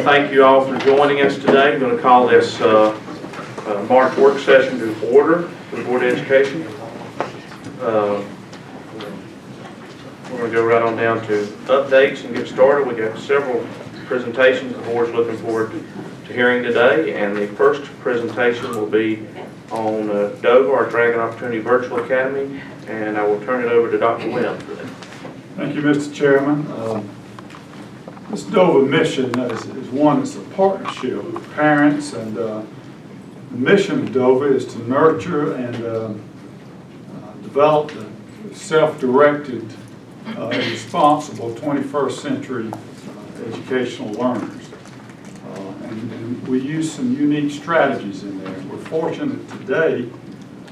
thank you all for joining us today. I'm going to call this March work session to order for the Board of Education. We're going to go right on down to updates and get started. We got several presentations the board's looking forward to hearing today, and the first presentation will be on DOVA, our Dragon Opportunity Virtual Academy, and I will turn it over to Dr. Webb for that. Thank you, Mr. Chairman. This DOVA mission is one that's a partnership with parents, and the mission of DOVA is to nurture and develop the self-directed, responsible 21st century educational learners. And we use some unique strategies in there. We're fortunate today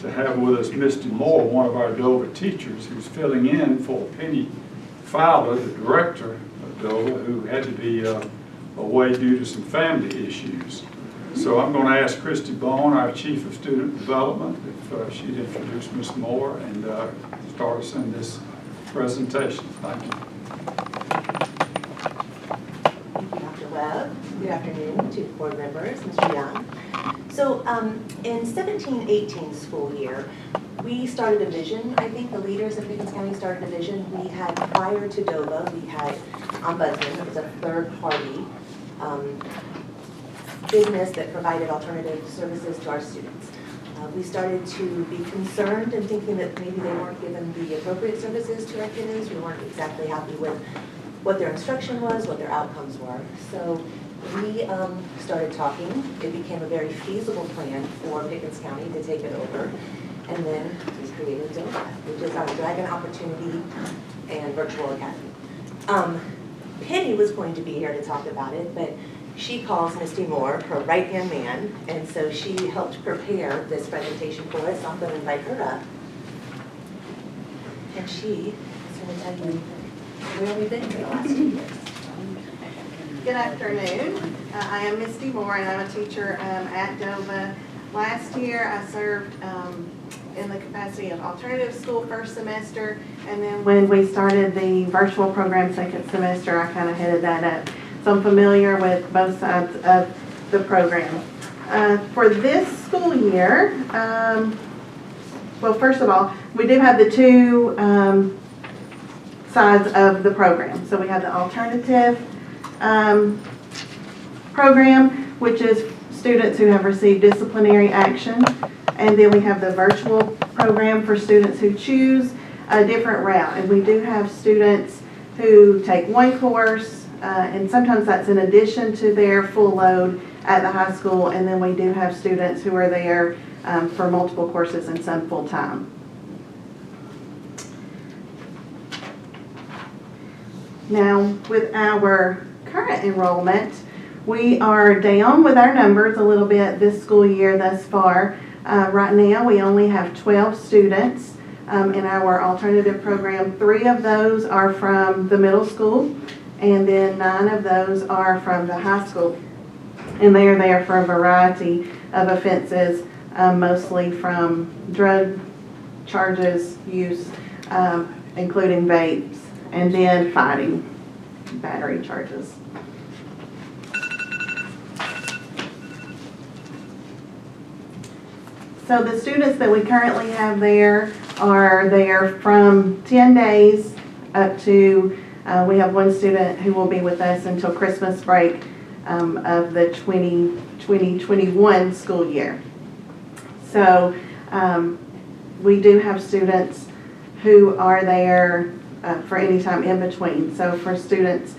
to have with us Misti Moore, one of our DOVA teachers, who's filling in for Pennie Fowler, the director of DOVA, who had to be away due to some family issues. So I'm going to ask Kristy, our Chief of Student Development, if she'd introduce Ms. Moore and start us in this presentation. Thank you. Thank you, Dr. Webb. Good afternoon to the board members, Mr. Young. So in 17-18 school year, we started a vision. I think the leaders of Pickens County started a vision. We had, prior to DOVA, we had Ombudsman. It was a third-party business that provided alternative services to our students. We started to be concerned and thinking that maybe they weren't given the appropriate services to our kiddos. We weren't exactly happy with what their instruction was, what their outcomes were. So we started talking. It became a very feasible plan for Pickens County to take it over. And then we created DOVA, which is our Dragon Opportunity and Virtual Academy. Pennie was going to be here to talk about it, but she calls Misti Moore her right-hand man, and so she helped prepare this presentation for us. I'm going to invite her up, and she is going to tell you where we've been for the last 2 years. Good afternoon. I am Misti Moore, and I'm a teacher at DOVA. Last year, I served in the capacity of alternative school first semester, and then when we started the virtual program second semester, I kind of headed that up. So I'm familiar with both sides of the program. For this school year, well, first of all, we do have the two sides of the program. So we have the alternative program, which is students who have received disciplinary action. And then we have the virtual program for students who choose a different route. And we do have students who take one course, and sometimes that's in addition to their full load at the high school. And then we do have students who are there for multiple courses and some full time. Now, with our current enrollment, we are down with our numbers a little bit this school year thus far. Right now, we only have 12 students in our alternative program. 3 of those are from the middle school, and then 9 of those are from the high school. And they are there for a variety of offenses, mostly from drug charges, use, including vapes, and then fighting, battery charges. So the students that we currently have there are there from 10 days up to, we have one student who will be with us until Christmas break of the 2020-21 school year. So we do have students who are there for any time in between. So for students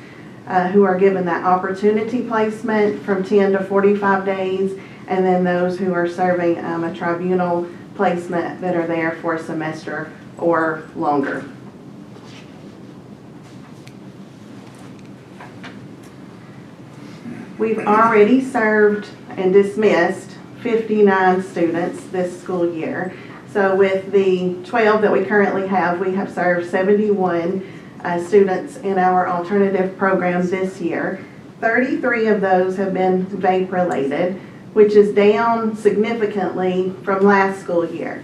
who are given that opportunity placement from 10 to 45 days, and then those who are serving a tribunal placement that are there for a semester or longer. We've already served and dismissed 59 students this school year. So with the 12 that we currently have, we have served 71 students in our alternative program this year. 33 of those have been vape related, which is down significantly from last school year.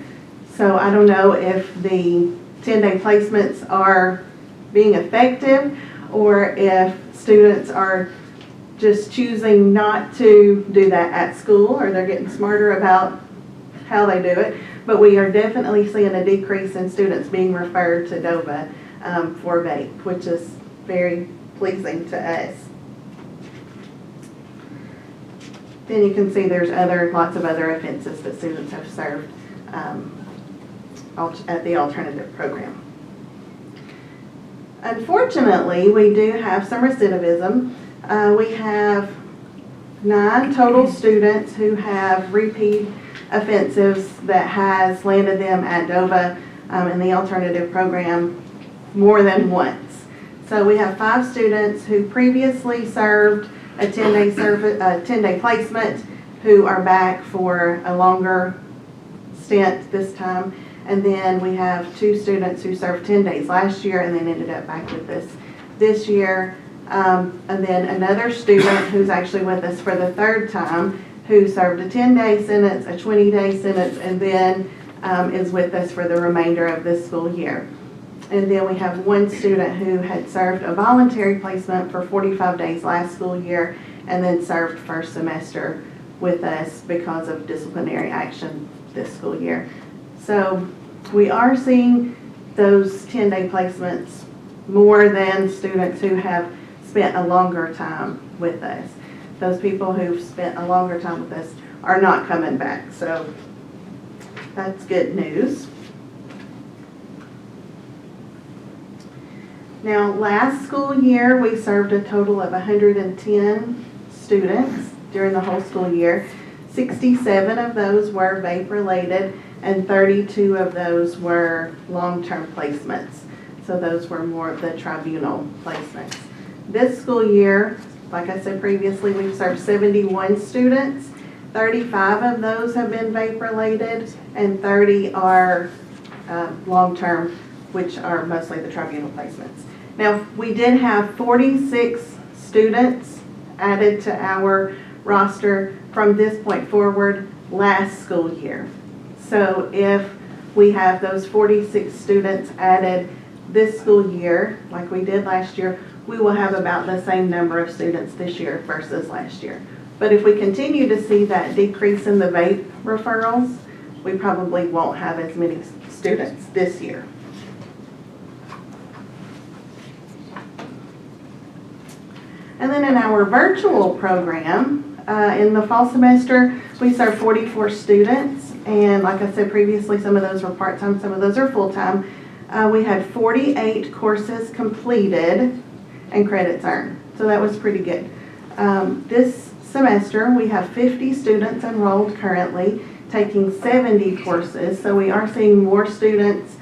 So I don't know if the 10-day placements are being effective or if students are just choosing not to do that at school, or they're getting smarter about how they do it. But we are definitely seeing a decrease in students being referred to DOVA for vape, which is very pleasing to us. Then you can see there's lots of other offenses that students have served at the alternative program. Unfortunately, we do have some recidivism. We have 9 total students who have repeat offenses that has landed them at DOVA in the alternative program more than once. So we have 5 students who previously served a 10-day placement who are back for a longer stint this time. And then we have 2 students who served 10 days last year and then ended up back with us this year. And then another student who's actually with us for the 3rd time who served a 10-day sentence, a 20-day sentence, and then is with us for the remainder of this school year. And then we have 1 student who had served a voluntary placement for 45 days last school year and then served first semester with us because of disciplinary action this school year. So we are seeing those 10-day placements more than students who have spent a longer time with us. Those people who've spent a longer time with us are not coming back, so that's good news. Now, last school year, we served a total of 110 students during the whole school year. 67 of those were vape-related, and 32 of those were long-term placements. So those were more of the tribunal placements. This school year, like I said previously, we've served 71 students. 35 of those have been vape-related, and 30 are long-term, which are mostly the tribunal placements. Now, we did have 46 students added to our roster from this point forward last school year. So if we have those 46 students added this school year, like we did last year, we will have about the same number of students this year versus last year. But if we continue to see that decrease in the vape referrals, we probably won't have as many students this year. And then in our virtual program, in the fall semester, we serve 44 students. And like I said previously, some of those were part-time, some of those are full-time. We had 48 courses completed and credits earned. So that was pretty good. This semester, we have 50 students enrolled currently, taking 70 courses. So we are seeing more students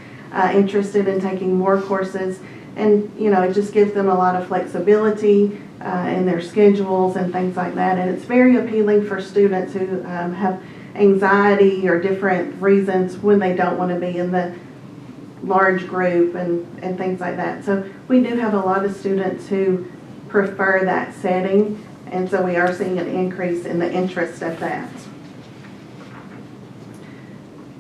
interested in taking more courses. And, you know, it just gives them a lot of flexibility in their schedules and things like that. And it's very appealing for students who have anxiety or different reasons when they don't want to be in the large group and things like that. So we do have a lot of students who prefer that setting, and so we are seeing an increase in the interest of that.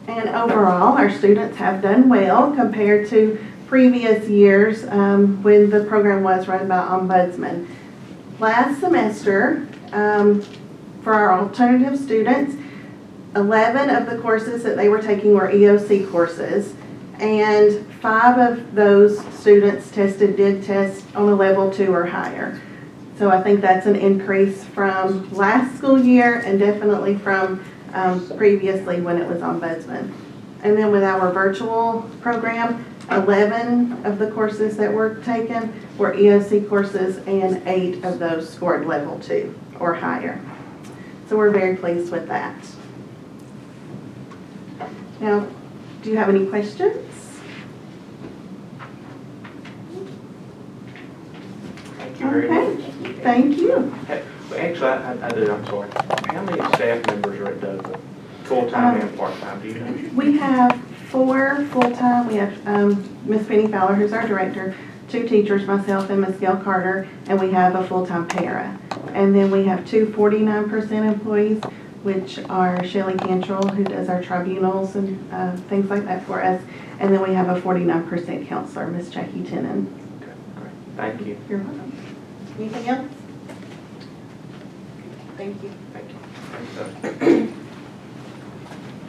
And overall, our students have done well compared to previous years when the program was run by Ombudsman. Last semester, for our alternative students, 11 of the courses that they were taking were EOC courses, and 5 of those students did test on a level 2 or higher. So I think that's an increase from last school year and definitely from previously when it was Ombudsman. And then with our virtual program, 11 of the courses that were taken were EOC courses, and 8 of those scored level 2 or higher. So we're very pleased with that. Now, do you have any questions? Thank you very much. Thank you. Hey, well, actually, I do, I'm sorry. How many staff members are at DOVA? Full-time and part-time, do you know? We have 4 full-time. We have Miss Pennie Fowler, who's our director, 2 teachers, myself and Miss Gail Carter, and we have a full-time para. And then we have 2 49% employees, which are Shelley Cantrell, who does our tribunals and things like that for us. And then we have a 49% counselor, Miss Jackie Tennant. Okay, great. Thank you. You're welcome. Anything else? Thank you.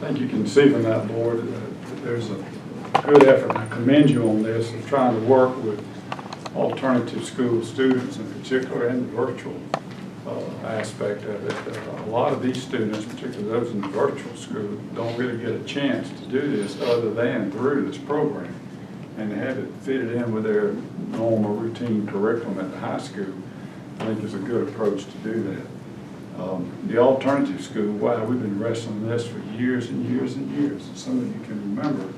I think you can see from that board that there's a good effort. I commend you on this of trying to work with alternative school students in particular and the virtual aspect of it. A lot of these students, particularly those in the virtual school, don't really get a chance to do this other than through this program. And to have it fitted in with their normal routine curriculum at the high school, I think is a good approach to do that. The alternative school, wow, we've been wrestling this for years and years and years. Some of you can remember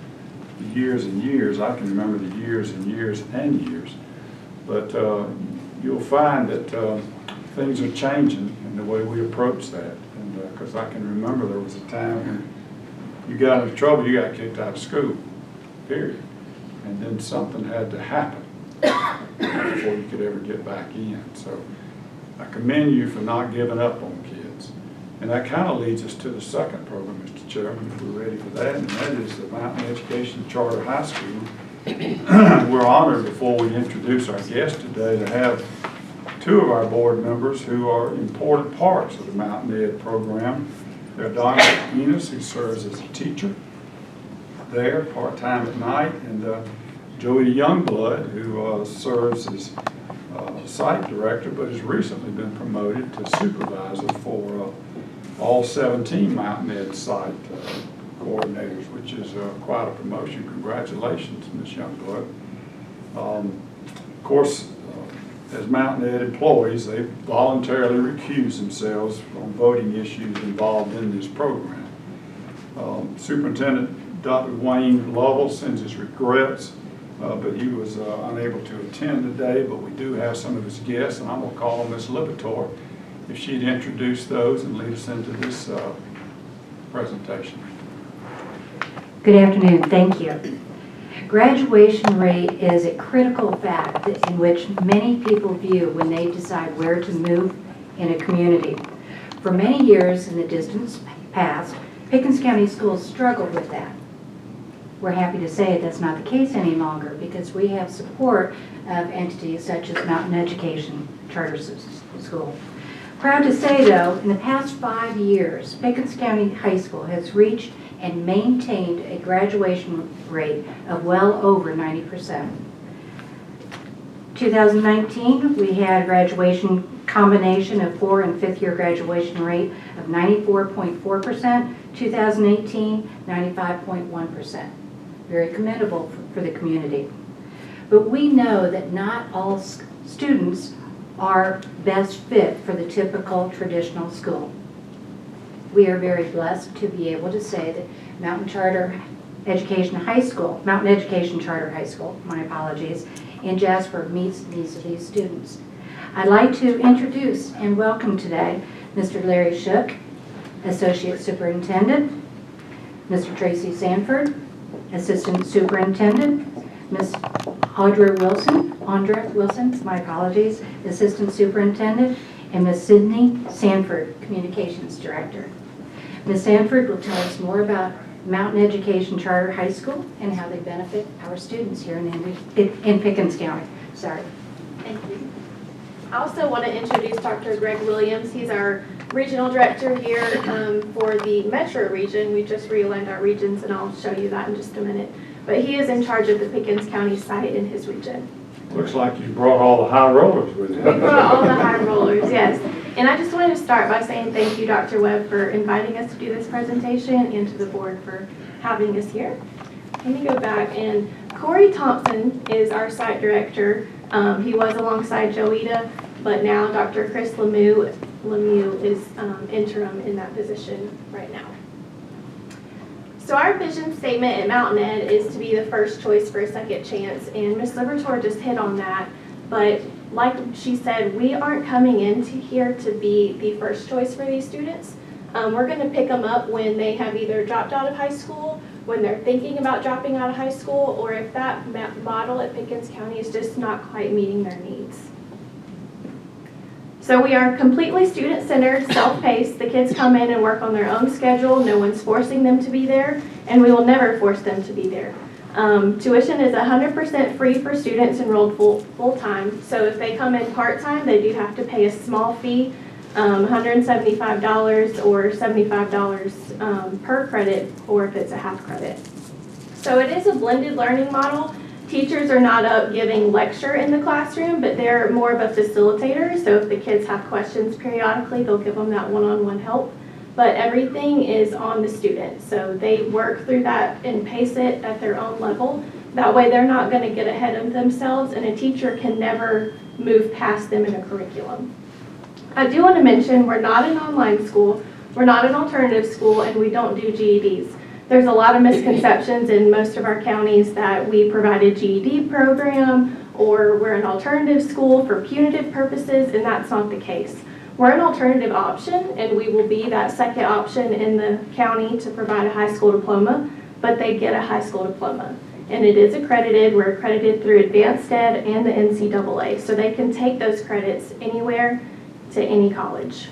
the years and years. I can remember the years and years and years. But you'll find that things are changing in the way we approach that. And because I can remember there was a time when you got into trouble, you got kicked out of school, period. And then something had to happen before you could ever get back in. So I commend you for not giving up on kids. And that kind of leads us to the second program, Mr. Chairman, if we're ready for that, and that is the Mountain Education Charter High School. We're honored, before we introduce our guest today, to have two of our board members who are important parts of the Mountain Ed program. They're Dr. Enos, who serves as a teacher there part-time at night, and Joey Youngblood, who serves as site director, but has recently been promoted to supervisor for all 17 Mountain Ed site coordinators, which is quite a promotion. Congratulations, Ms. Youngblood. Of course, as Mountain Ed employees, they voluntarily recuse themselves from voting issues involved in this program. Superintendent Dr. Wayne Lovell sends his regrets, but he was unable to attend today, but we do have some of his guests, and I'm going to call on Ms. Lipitor if she'd introduce those and lead us into this presentation. Good afternoon. Thank you. Graduation rate is a critical fact in which many people view when they decide where to move in a community. For many years in the distant past, Pickens County schools struggled with that. We're happy to say that's not the case any longer because we have support of entities such as Mountain Education Charter School. Proud to say, though, in the past 5 years, Pickens County High School has reached and maintained a graduation rate of well over 90%. 2019, we had a graduation combination of 4- and 5th-year graduation rate of 94.4%, 2018, 95.1%. Very commendable for the community. But we know that not all students are best fit for the typical traditional school. We are very blessed to be able to say that Mountain Education Charter High School, my apologies, in Jasper meets the needs of these students. I'd like to introduce and welcome today Mr. Larry Shook, Associate Superintendent, Mr. Tracy Sanford, Assistant Superintendent, Ms. Audra Wilson, my apologies, Assistant Superintendent, and Ms. Sydney Sanford, Communications Director. Ms. Sanford will tell us more about Mountain Education Charter High School and how they benefit our students here in Pickens County. Sorry. Thank you. I also want to introduce Dr. Greg Williams. He's our regional director here for the metro region. We just realigned our regions, and I'll show you that in just a minute. But he is in charge of the Pickens County site in his region. Looks like you brought all the high rollers with you. We brought all the high rollers, yes. And I just wanted to start by saying thank you, Dr. Webb, for inviting us to do this presentation and to the board for having us here. Let me go back, and Corey Thompson is our site director. He was alongside Joita, but now Dr. Chris Lemieux is interim in that position right now. So our vision statement at Mountain Ed is to be the first choice for a second chance, and Ms. Libertor just hit on that, but like she said, we aren't coming into here to be the first choice for these students. We're going to pick them up when they have either dropped out of high school, when they're thinking about dropping out of high school, or if that model at Pickens County is just not quite meeting their needs. So we are completely student-centered, self-paced. The kids come in and work on their own schedule. No one's forcing them to be there, and we will never force them to be there. Tuition is 100% free for students enrolled full-time. So if they come in part-time, they do have to pay a small fee $175 or $75 per credit, or if it's a half credit. So it is a blended learning model. Teachers are not up giving lecture in the classroom, but they're more of a facilitator. So if the kids have questions periodically, they'll give them that one-on-one help. But everything is on the student. So they work through that and pace it at their own level. That way they're not going to get ahead of themselves, and a teacher can never move past them in a curriculum. I do want to mention we're not an online school, we're not an alternative school, and we don't do GEDs. There's a lot of misconceptions in most of our counties that we provide a GED program or we're an alternative school for punitive purposes, and that's not the case. We're an alternative option, and we will be that second option in the county to provide a high school diploma, but they get a high school diploma. And it is accredited. We're accredited through Advanced Ed and the NCAA, so they can take those credits anywhere to any college.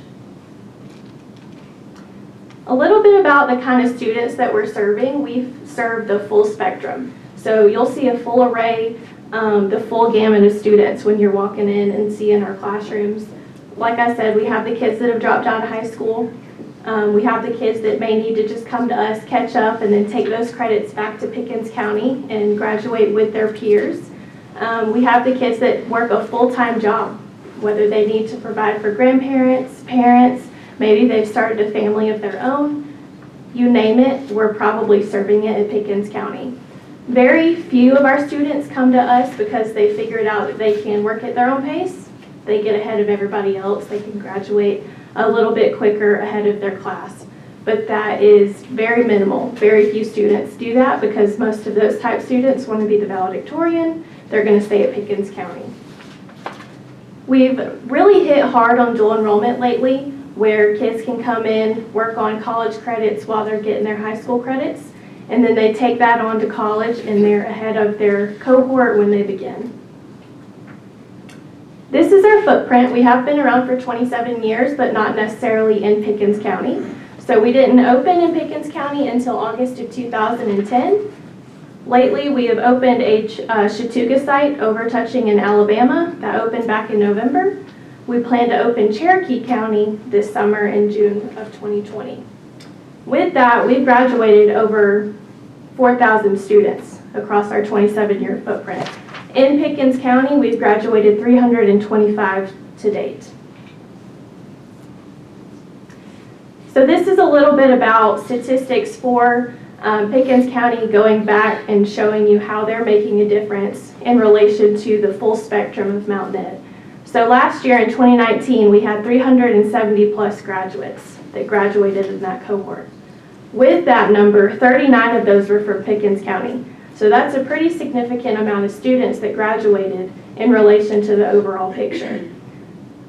A little bit about the kind of students that we're serving. We serve the full spectrum. So you'll see a full array, the full gamut of students when you're walking in and seeing our classrooms. Like I said, we have the kids that have dropped out of high school. We have the kids that may need to just come to us, catch up, and then take those credits back to Pickens County and graduate with their peers. We have the kids that work a full-time job, whether they need to provide for grandparents, parents, maybe they've started a family of their own. You name it, we're probably serving it at Pickens County. Very few of our students come to us because they figured out that they can work at their own pace. They get ahead of everybody else. They can graduate a little bit quicker ahead of their class. But that is very minimal. Very few students do that because most of those type students want to be the valedictorian. They're going to stay at Pickens County. We've really hit hard on dual enrollment lately, where kids can come in, work on college credits while they're getting their high school credits, and then they take that on to college and they're ahead of their cohort when they begin. This is our footprint. We have been around for 27 years, but not necessarily in Pickens County. So we didn't open in Pickens County until August of 2010. Lately, we have opened a Chattooga site over touching in Alabama. That opened back in November. We plan to open Cherokee County this summer in June of 2020. With that, we've graduated over 4,000 students across our 27-year footprint. In Pickens County, we've graduated 325 to date. So this is a little bit about statistics for Pickens County, going back and showing you how they're making a difference in relation to the full spectrum of Mountain Ed. So last year in 2019, we had 370 plus graduates that graduated in that cohort. With that number, 39 of those were from Pickens County. So that's a pretty significant amount of students that graduated in relation to the overall picture.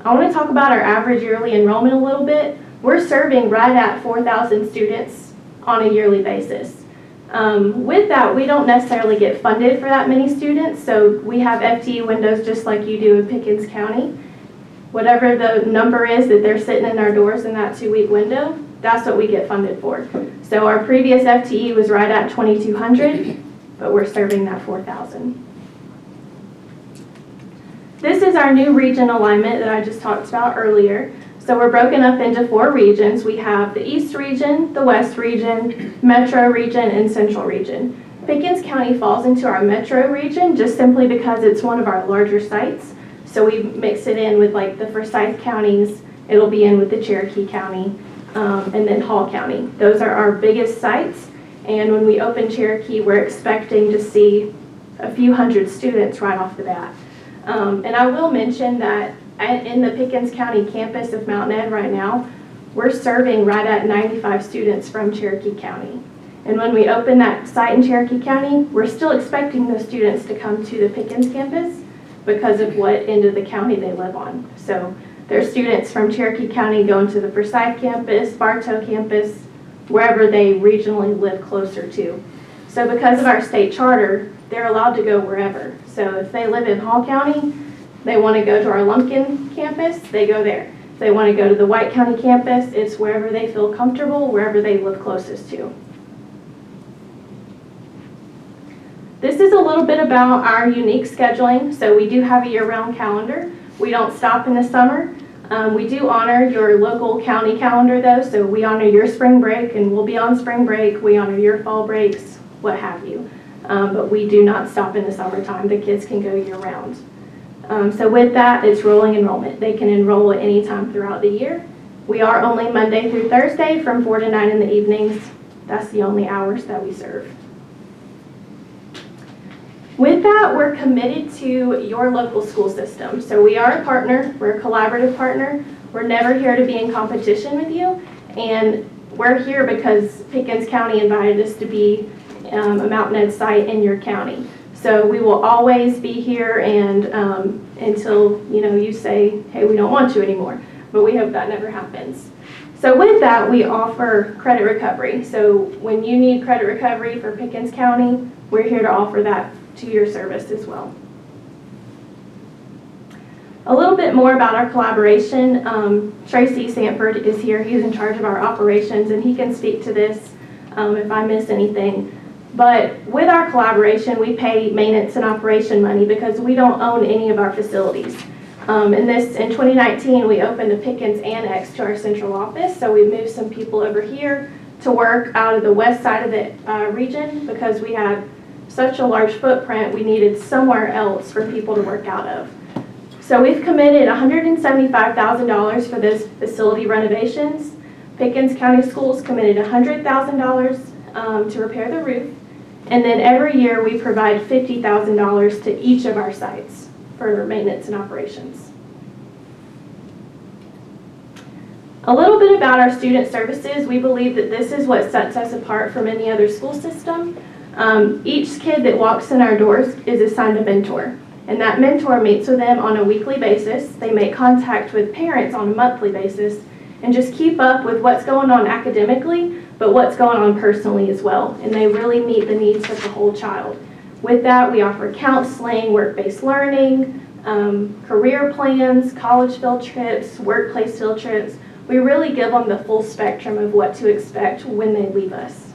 I want to talk about our average yearly enrollment a little bit. We're serving right at 4,000 students on a yearly basis. With that, we don't necessarily get funded for that many students, so we have FTE windows just like you do in Pickens County. Whatever the number is that they're sitting in our doors in that 2-week window, that's what we get funded for. So our previous FTE was right at 2,200, but we're serving that 4,000. This is our new region alignment that I just talked about earlier. So we're broken up into 4 regions. We have the East region, the West region, Metro region, and Central region. Pickens County falls into our Metro region just simply because it's one of our larger sites. So we mix it in with like the Forsyth counties. It'll be in with the Cherokee County, and then Hall County. Those are our biggest sites. And when we open Cherokee, we're expecting to see a few hundred students right off the bat. And I will mention that in the Pickens County campus of Mountain Ed right now, we're serving right at 95 students from Cherokee County. And when we open that site in Cherokee County, we're still expecting those students to come to the Pickens campus because of what end of the county they live on. So there's students from Cherokee County going to the Forsyth campus, Bartow campus, wherever they regionally live closer to. So because of our state charter, they're allowed to go wherever. So if they live in Hall County, they want to go to our Lumpkin campus, they go there. If they want to go to the White County campus, it's wherever they feel comfortable, wherever they live closest to. This is a little bit about our unique scheduling. So we do have a year-round calendar. We don't stop in the summer. We do honor your local county calendar though, so we honor your spring break and we'll be on spring break. We honor your fall breaks, what have you. But we do not stop in the summertime. The kids can go year round. So with that, it's rolling enrollment. They can enroll at any time throughout the year. We are only Monday through Thursday from 4 to 9 in the evenings. That's the only hours that we serve. With that, we're committed to your local school system. So we are a partner, we're a collaborative partner. We're never here to be in competition with you. And we're here because Pickens County invited us to be a Mountain Ed site in your county. So we will always be here and until you say, hey, we don't want you anymore. But we hope that never happens. So with that, we offer credit recovery. So when you need credit recovery for Pickens County, we're here to offer that to your service as well. A little bit more about our collaboration. Tracy Sanford is here. He's in charge of our operations and he can speak to this if I miss anything. But with our collaboration, we pay maintenance and operation money because we don't own any of our facilities. In 2019, we opened a Pickens annex to our central office. So we moved some people over here to work out of the west side of the region because we had such a large footprint, we needed somewhere else for people to work out of. So we've committed $175,000 for those facility renovations. Pickens County Schools committed $100,000 to repair the roof. And then every year we provide $50,000 to each of our sites for maintenance and operations. A little bit about our student services. We believe that this is what sets us apart from any other school system. Each kid that walks in our doors is assigned a mentor, and that mentor meets with them on a weekly basis. They make contact with parents on a monthly basis and just keep up with what's going on academically, but what's going on personally as well, and they really meet the needs of the whole child. With that, we offer counseling, work-based learning, career plans, college field trips, workplace field trips. We really give them the full spectrum of what to expect when they leave us.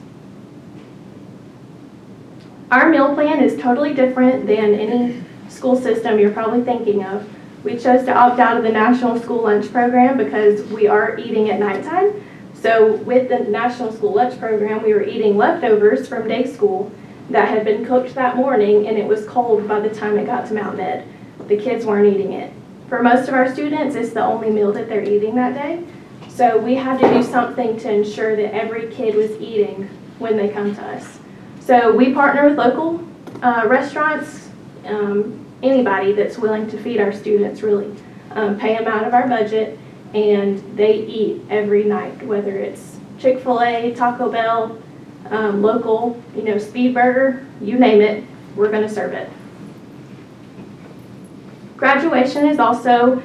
Our meal plan is totally different than any school system you're probably thinking of. We chose to opt out of the National School Lunch Program because we are eating at nighttime. So with the National School Lunch Program, we were eating leftovers from day school that had been cooked that morning, and it was cold by the time it got to Mountain Ed. The kids weren't eating it. For most of our students, it's the only meal that they're eating that day. So we had to do something to ensure that every kid was eating when they come to us. So we partner with local restaurants, anybody that's willing to feed our students really, pay them out of our budget, and they eat every night, whether it's Chick-fil-A, Taco Bell, local, Speed Burger, you name it, we're going to serve it. Graduation is also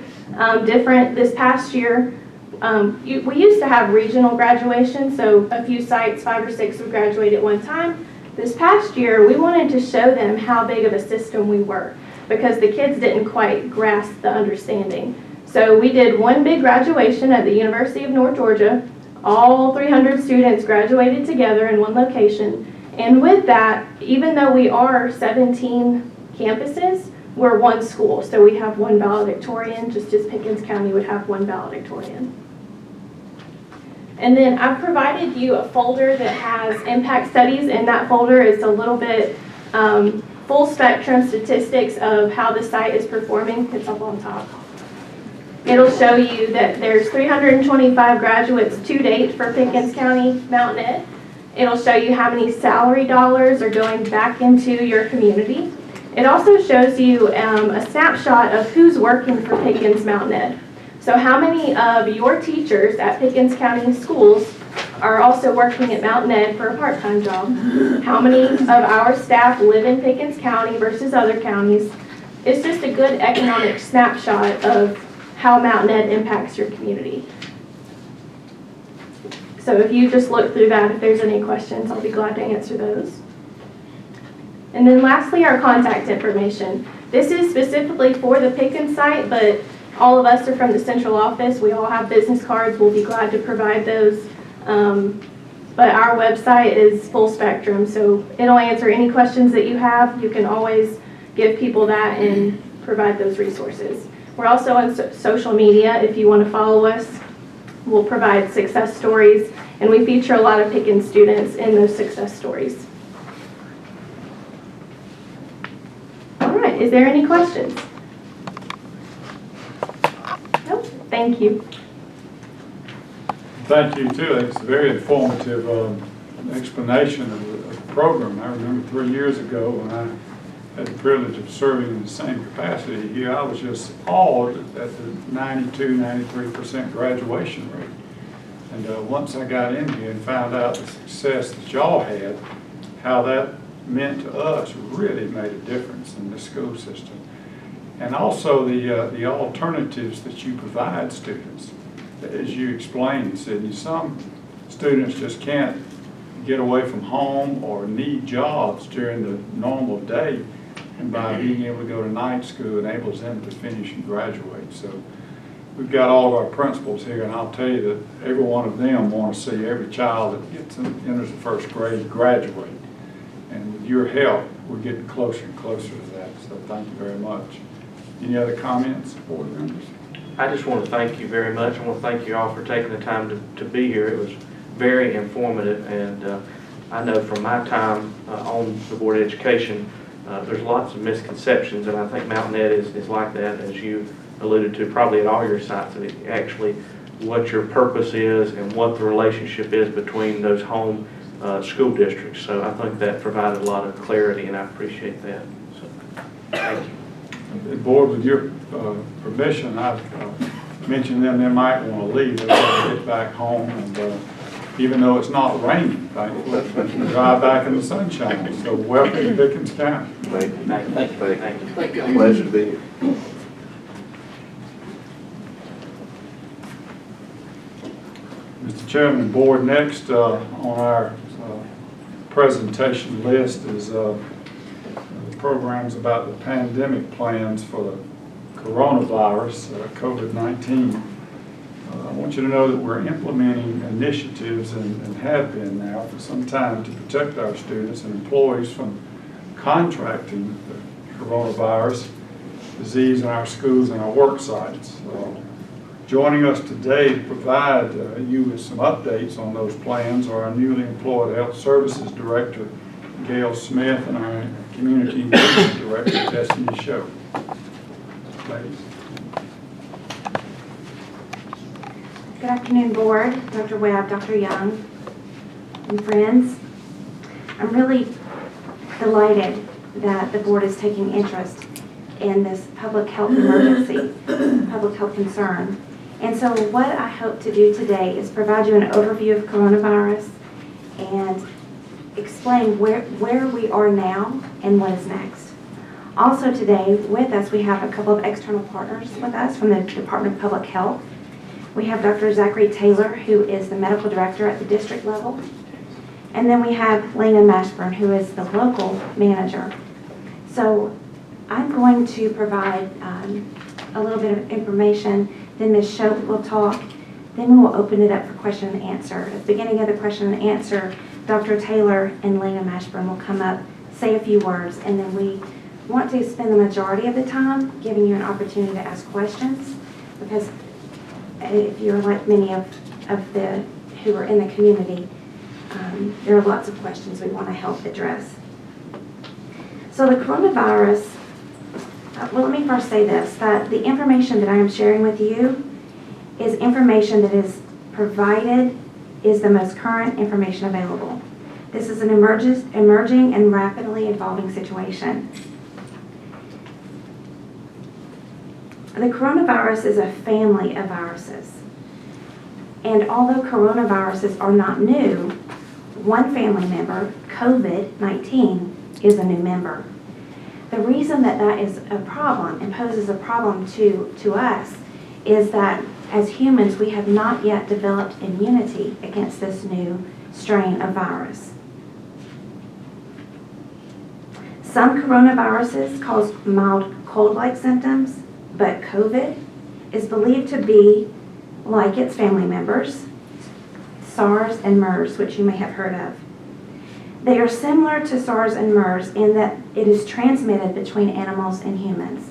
different. This past year, we used to have regional graduation, so a few sites, 5 or 6 would graduate at one time. This past year, we wanted to show them how big of a system we were because the kids didn't quite grasp the understanding. So we did one big graduation at the University of North Georgia. All 300 students graduated together in one location. And with that, even though we are 17 campuses, we're one school. So we have one valedictorian, just as Pickens County would have one valedictorian. And then I've provided you a folder that has impact studies. In that folder is a little bit full spectrum statistics of how the site is performing. It's up on top. It'll show you that there's 325 graduates to date for Pickens County Mountain Ed. It'll show you how many salary dollars are going back into your community. It also shows you a snapshot of who's working for Pickens Mountain Ed. So how many of your teachers at Pickens County Schools are also working at Mountain Ed for a part-time job? How many of our staff live in Pickens County versus other counties? It's just a good economic snapshot of how Mountain Ed impacts your community. So if you just look through that, if there's any questions, I'll be glad to answer those. And then lastly, our contact information. This is specifically for the Pickens site, but all of us are from the central office. We all have business cards. We'll be glad to provide those. But our website is full spectrum, so it'll answer any questions that you have. You can always give people that and provide those resources. We're also on social media if you want to follow us. We'll provide success stories, and we feature a lot of Pickens students in those success stories. All right, is there any questions? Nope, thank you. Thank you too. It's a very informative explanation of the program. I remember 3 years ago when I had the privilege of serving in the same capacity here, I was just awed at the 92, 93% graduation rate. And once I got in here and found out the success that y'all had, how that meant to us really made a difference in the school system. And also the alternatives that you provide students. As you explained, Sydney, some students just can't get away from home or need jobs during the normal day, and by being able to go to night school enables them to finish and graduate. So we've got all of our principals here, and I'll tell you that every one of them want to see every child that enters the first grade graduate. And with your help, we're getting closer and closer to that. So thank you very much. Any other comments, board members? I just want to thank you very much. I want to thank you all for taking the time to be here. It was very informative, and I know from my time on the Board of Education, there's lots of misconceptions, and I think Mountain Ed is like that, as you alluded to, probably at all your sites, that actually what your purpose is and what the relationship is between those home school districts. So I think that provided a lot of clarity, and I appreciate that. So, thank you. Board, with your permission, I've mentioned them, they might want to leave. They want to get back home, and even though it's not raining, thankfully, we can drive back in the sunshine. So welcome to Pickens County. Thank you. Thank you. Pleasure to be here. Mr. Chairman, Board, next on our presentation list is programs about the pandemic plans for the coronavirus, COVID-19. I want you to know that we're implementing initiatives and have been now for some time to protect our students and employees from contracting the coronavirus disease in our schools and our work sites. Joining us today to provide you with some updates on those plans are our newly employed Health Services Director, Gail Smith, and our Community Engagement Director, Destiny Show. Ladies. Good afternoon, Board, Dr. Webb, Dr. Young, and friends. I'm really delighted that the Board is taking interest in this public health emergency, public health concern. And so what I hope to do today is provide you an overview of coronavirus and explain where we are now and what is next. Also today with us, we have a couple of external partners with us from the Department of Public Health. We have Dr. Zachary Taylor, who is the medical director at the district level. And then we have Lena Mashburn, who is the local manager. So I'm going to provide a little bit of information, then Ms. Shope will talk, then we will open it up for question and answer. At the beginning of the question and answer, Dr. Taylor and Lena Mashburn will come up, say a few words, and then we want to spend the majority of the time giving you an opportunity to ask questions, because if you're like many of the who are in the community, there are lots of questions we want to help address. So the coronavirus, well, let me first say this, that the information that I am sharing with you is information that is provided, is the most current information available. This is an emerging and rapidly evolving situation. The coronavirus is a family of viruses. And although coronaviruses are not new, one family member, COVID-19, is a new member. The reason that that is a problem and poses a problem to us is that as humans, we have not yet developed immunity against this new strain of virus. Some coronaviruses cause mild cold-like symptoms, but COVID is believed to be like its family members, SARS and MERS, which you may have heard of. They are similar to SARS and MERS in that it is transmitted between animals and humans.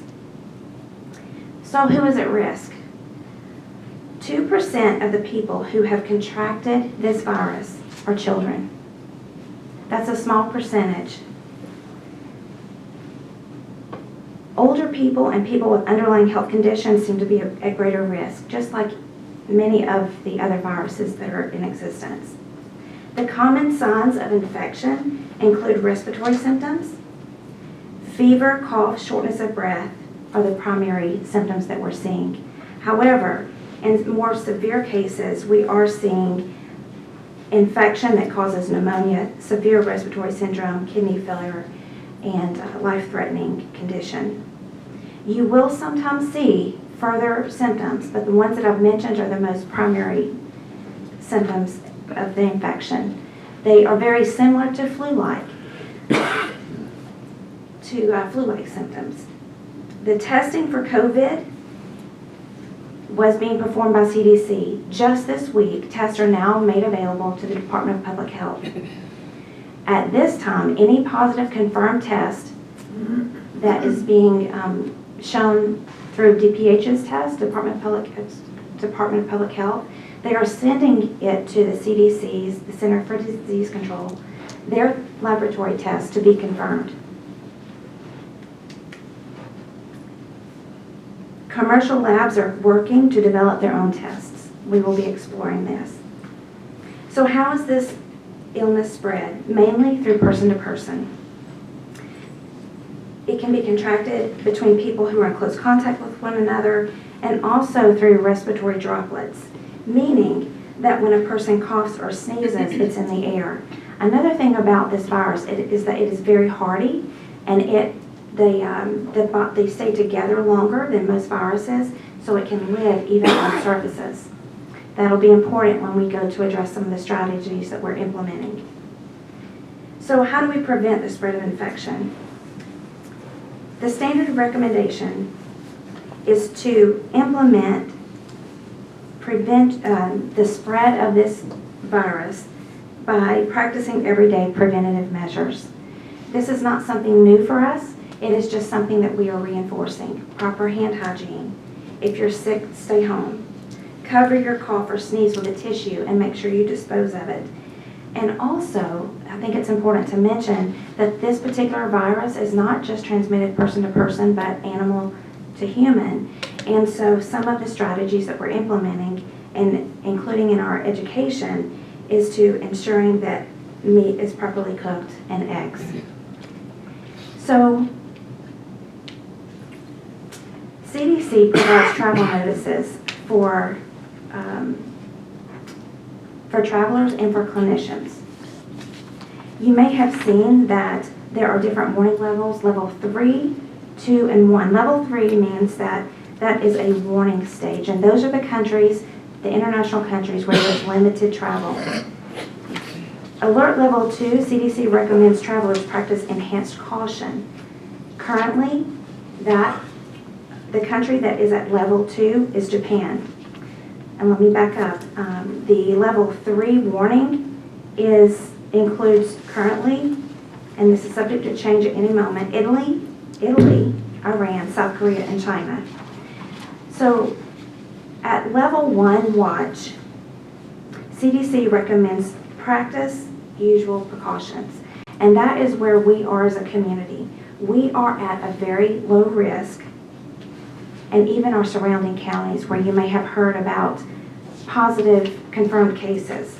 So who is at risk? 2% of the people who have contracted this virus are children. That's a small percentage. Older people and people with underlying health conditions seem to be at greater risk, just like many of the other viruses that are in existence. The common signs of infection include respiratory symptoms. Fever, cough, shortness of breath are the primary symptoms that we're seeing. However, in more severe cases, we are seeing infection that causes pneumonia, severe respiratory syndrome, kidney failure, and life-threatening condition. You will sometimes see further symptoms, but the ones that I've mentioned are the most primary symptoms of the infection. They are very similar to flu-like symptoms. The testing for COVID was being performed by CDC. Just this week, tests are now made available to the Department of Public Health. At this time, any positive confirmed test that is being shown through DPH's test, Department of Public Health, they are sending it to the CDC's, the Center for Disease Control, their laboratory test to be confirmed. Commercial labs are working to develop their own tests. We will be exploring this. So how is this illness spread? Mainly through person to person. It can be contracted between people who are in close contact with one another and also through respiratory droplets, meaning that when a person coughs or sneezes, it's in the air. Another thing about this virus is that it is very hardy, and they stay together longer than most viruses, so it can live even on surfaces. That'll be important when we go to address some of the strategies that we're implementing. So how do we prevent the spread of infection? The standard recommendation is to prevent the spread of this virus by practicing everyday preventative measures. This is not something new for us. It is just something that we are reinforcing. Proper hand hygiene. If you're sick, stay home. Cover your cough or sneeze with a tissue and make sure you dispose of it. And also, I think it's important to mention that this particular virus is not just transmitted person to person, but animal to human. And so some of the strategies that we're implementing, and including in our education, is to ensuring that meat is properly cooked and eggs. So CDC provides travel notices for travelers and for clinicians. You may have seen that there are different warning levels, level 3, 2, and 1. Level 3 means that is a warning stage, and those are the countries, the international countries where there's limited travel. Alert level 2, CDC recommends travelers practice enhanced caution. Currently, the country that is at level 2 is Japan. And let me back up. The level 3 warning includes currently, and this is subject to change at any moment, Italy, Iran, South Korea, and China. So at level 1 watch, CDC recommends practice usual precautions. And that is where we are as a community. We are at a very low risk, and even our surrounding counties where you may have heard about positive confirmed cases.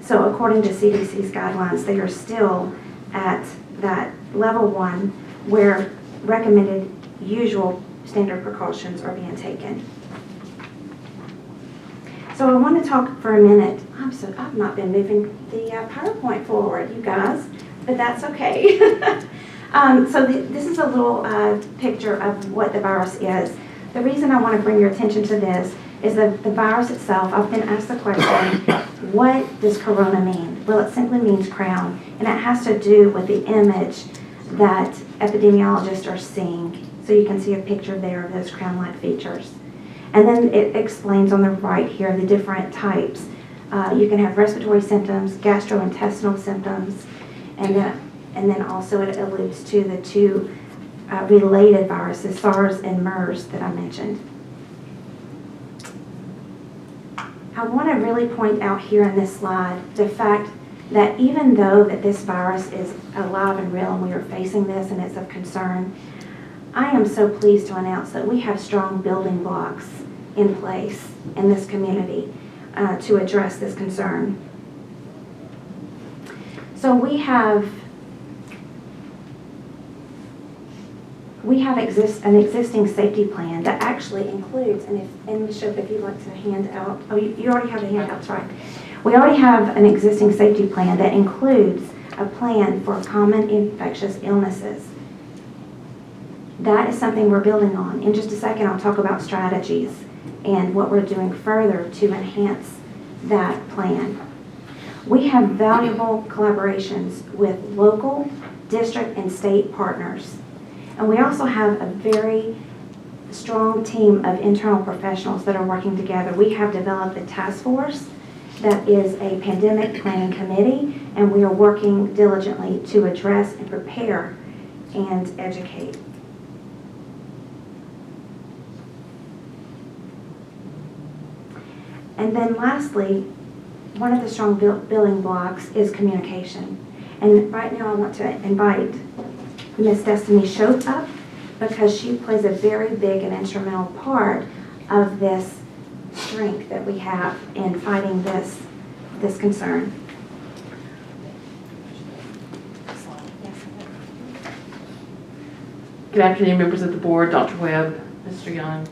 So according to CDC's guidelines, they are still at that level 1 where recommended usual standard precautions are being taken. So I want to talk for a minute. I've not been moving the PowerPoint forward, you guys, but that's okay. This is a little picture of what the virus is. The reason I want to bring your attention to this is that the virus itself, I've been asked the question, what does corona mean? Well, it simply means crown, and it has to do with the image that epidemiologists are seeing. So you can see a picture there of those crown-like features. And then it explains on the right here the different types. You can have respiratory symptoms, gastrointestinal symptoms, and then also it alludes to the two related viruses, SARS and MERS that I mentioned. I want to really point out here in this slide the fact that even though that this virus is alive and real and we are facing this and it's of concern, I am so pleased to announce that we have strong building blocks in place in this community to address this concern. So we have an existing safety plan that actually includes, and Bishop, if you'd like to hand out, oh, you already have the handouts, right? We already have an existing safety plan that includes a plan for common infectious illnesses. That is something we're building on. In just a second, I'll talk about strategies and what we're doing further to enhance that plan. We have valuable collaborations with local, district, and state partners. And we also have a very strong team of internal professionals that are working together. We have developed a task force that is a pandemic planning committee, and we are working diligently to address and prepare and educate. And then lastly, one of the strong building blocks is communication. And right now I want to invite Miss Destiny Shope up because she plays a very big and instrumental part of this strength that we have in fighting this concern. Good afternoon, members of the board, Dr. Webb, Mr. Young.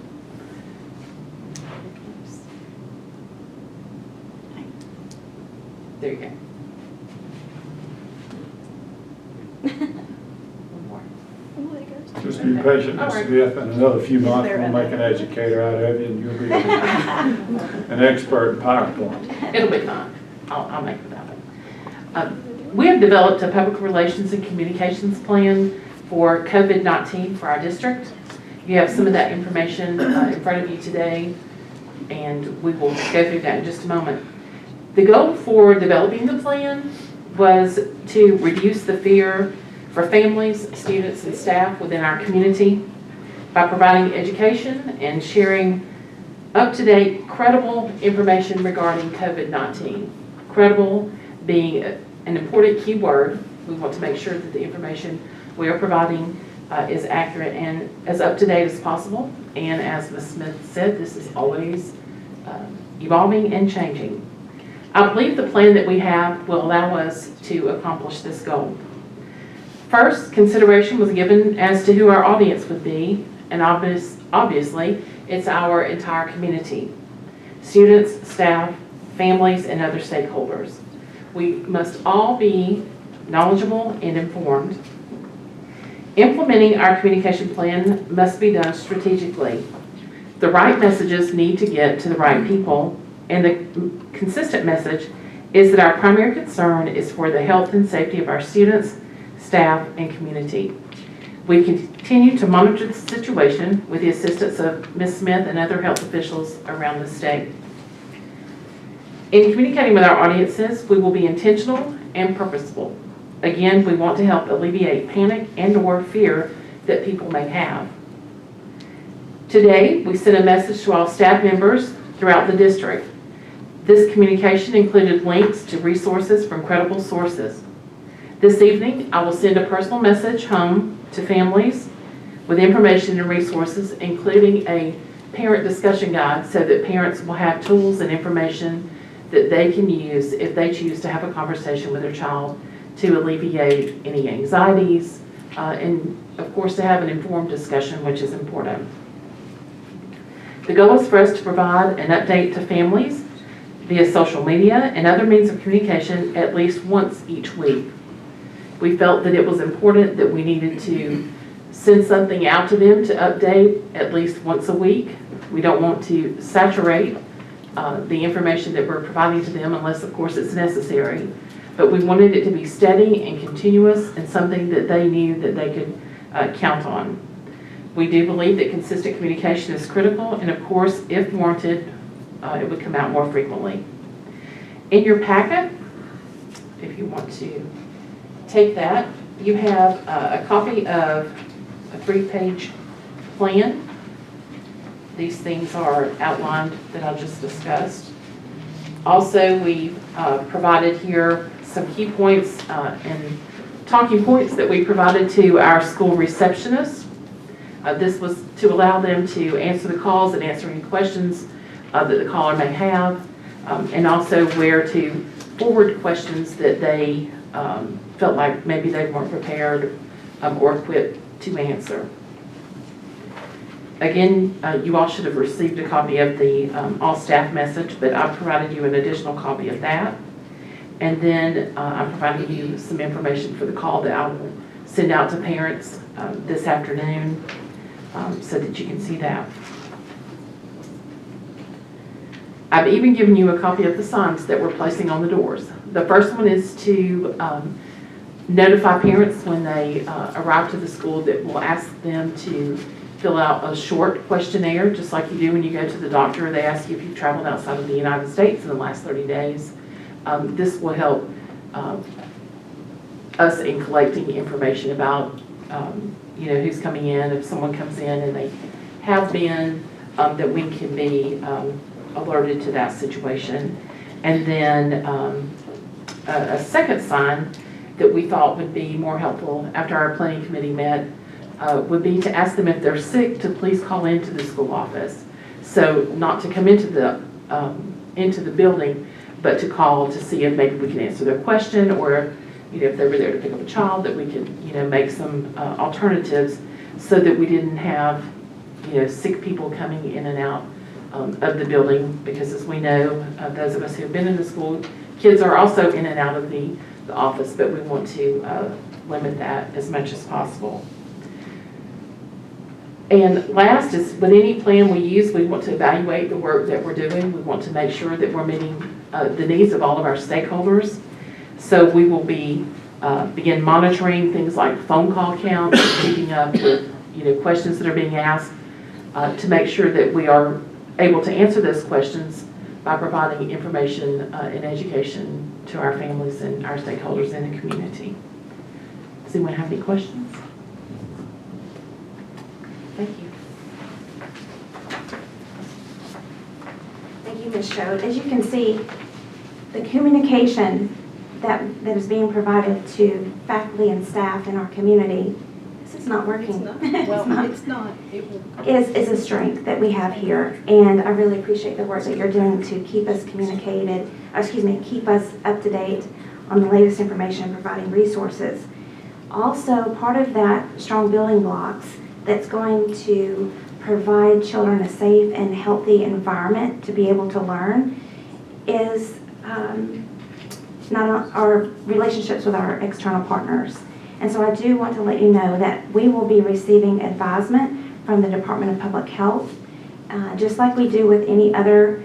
There you go. Just be patient, Ms. Smith. In another few months, we'll make an educator out of you, and you'll be an expert in PowerPoint. It'll be fine. I'll make it happen. We have developed a public relations and communications plan for COVID-19 for our district. You have some of that information in front of you today, and we will go through that in just a moment. The goal for developing the plan was to reduce the fear for families, students, and staff within our community by providing education and sharing up-to-date, credible information regarding COVID-19. Credible being an important key word. We want to make sure that the information we are providing is accurate and as up-to-date as possible. And as Ms. Smith said, this is always evolving and changing. I believe the plan that we have will allow us to accomplish this goal. First, consideration was given as to who our audience would be, and obviously, it's our entire community. Students, staff, families, and other stakeholders. We must all be knowledgeable and informed. Implementing our communication plan must be done strategically. The right messages need to get to the right people, and the consistent message is that our primary concern is for the health and safety of our students, staff, and community. We continue to monitor the situation with the assistance of Ms. Smith and other health officials around the state. In communicating with our audiences, we will be intentional and purposeful. Again, we want to help alleviate panic and/or fear that people may have. Today, we sent a message to all staff members throughout the district. This communication included links to resources from credible sources. This evening, I will send a personal message home to families with information and resources, including a parent discussion guide so that parents will have tools and information that they can use if they choose to have a conversation with their child to alleviate any anxieties and, of course, to have an informed discussion, which is important. The goal is for us to provide an update to families via social media and other means of communication at least once each week. We felt that it was important that we needed to send something out to them to update at least once a week. We don't want to saturate the information that we're providing to them unless, of course, it's necessary. But we wanted it to be steady and continuous and something that they knew that they could count on. We do believe that consistent communication is critical, and of course, if warranted, it would come out more frequently. In your packet, if you want to take that, you have a copy of a 3-page plan. These things are outlined that I just discussed. Also, we provided here some key points and talking points that we provided to our school receptionists. This was to allow them to answer the calls and answer any questions that the caller may have, and also where to forward questions that they felt like maybe they weren't prepared or equipped to answer. Again, you all should have received a copy of the all staff message, but I've provided you an additional copy of that. And then I'm providing you some information for the call that I will send out to parents this afternoon so that you can see that. I've even given you a copy of the signs that we're placing on the doors. The first one is to notify parents when they arrive to the school that will ask them to fill out a short questionnaire, just like you do when you go to the doctor. They ask you if you've traveled outside of the United States in the last 30 days. This will help us in collecting information about, who's coming in. If someone comes in and they have been, that we can be alerted to that situation. And then a second sign that we thought would be more helpful after our planning committee met would be to ask them if they're sick to please call into the school office. So not to come into the building, but to call to see if maybe we can answer their question, or if they were there to pick up a child, that we could make some alternatives so that we didn't have sick people coming in and out of the building, because as we know, those of us who have been in the school, kids are also in and out of the office, but we want to limit that as much as possible. And last is, with any plan we use, we want to evaluate the work that we're doing. We want to make sure that we're meeting the needs of all of our stakeholders. So we will begin monitoring things like phone call counts, keeping up with questions that are being asked, to make sure that we are able to answer those questions by providing information and education to our families and our stakeholders in the community. Does anyone have any questions? Thank you. Thank you, Ms. Schode. As you can see, the communication that is being provided to faculty and staff in our community, this is not working. It's not. Is a strength that we have here, and I really appreciate the work that you're doing to keep us keep us up to date on the latest information and providing resources. Also, part of that strong building blocks that's going to provide children a safe and healthy environment to be able to learn is not our relationships with our external partners. And so I do want to let you know that we will be receiving advisement from the Department of Public Health, just like we do with any other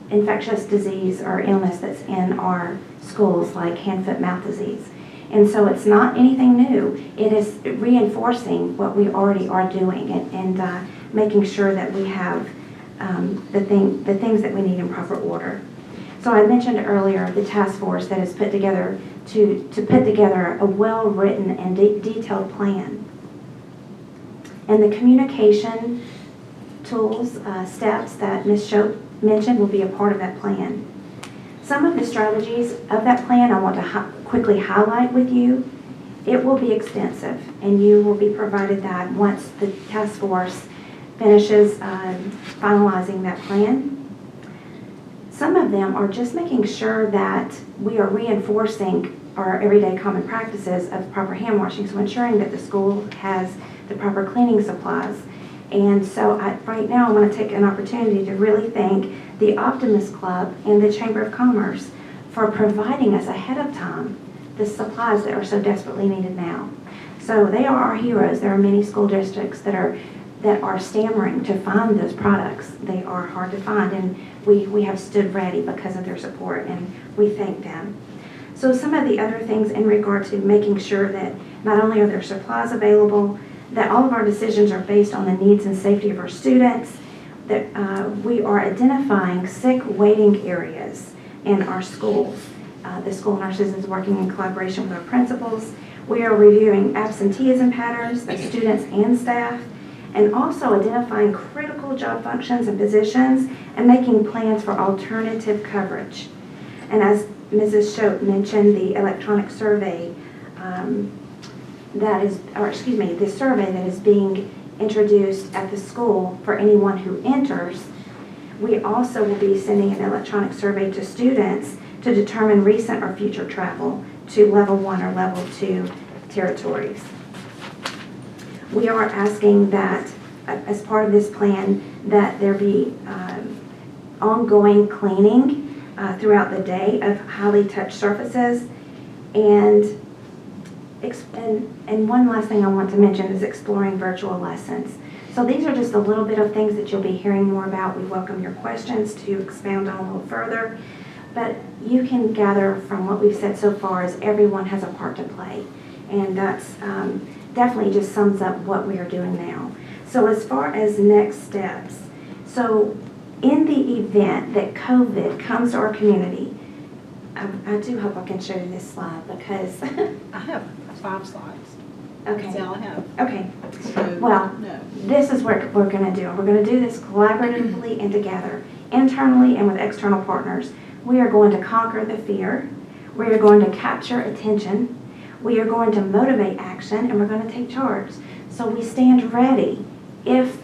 infectious disease or illness that's in our schools, like hand, foot, mouth disease. And so it's not anything new. It is reinforcing what we already are doing and making sure that we have the things that we need in proper order. So I mentioned earlier the task force that is put together to put together a well-written and detailed plan. And the communication tools, steps that Ms. Schode mentioned will be a part of that plan. Some of the strategies of that plan I want to quickly highlight with you. It will be extensive, and you will be provided that once the task force finishes finalizing that plan. Some of them are just making sure that we are reinforcing our everyday common practices of proper hand washing, so ensuring that the school has the proper cleaning supplies. And so right now I want to take an opportunity to really thank the Optimist Club and the Chamber of Commerce for providing us ahead of time the supplies that are so desperately needed now. So they are our heroes. There are many school districts that are stammering to find those products. They are hard to find, and we have stood ready because of their support, and we thank them. So some of the other things in regard to making sure that not only are there supplies available, that all of our decisions are based on the needs and safety of our students, that we are identifying sick waiting areas in our schools. The school nurses is working in collaboration with our principals. We are reviewing absenteeism patterns of students and staff, and also identifying critical job functions and positions and making plans for alternative coverage. And as Mrs. Schopp mentioned, the electronic survey the survey that is being introduced at the school for anyone who enters. We also will be sending an electronic survey to students to determine recent or future travel to level 1 or level 2 territories. We are asking that, as part of this plan, that there be ongoing cleaning throughout the day of highly touched surfaces. And one last thing I want to mention is exploring virtual lessons. So these are just a little bit of things that you'll be hearing more about. We welcome your questions to expound on a little further. But you can gather from what we've said so far is everyone has a part to play. And that's definitely just sums up what we are doing now. So as far as next steps, so in the event that COVID comes to our community, I do hope I can show you this slide because I have 5 slides. okay. That's all I have. Okay. So, Well, no. this is what we're going to do. We're going to do this collaboratively and together, internally and with external partners. We are going to conquer the fear. We are going to capture attention. We are going to motivate action, and we're going to take charge. So we stand ready if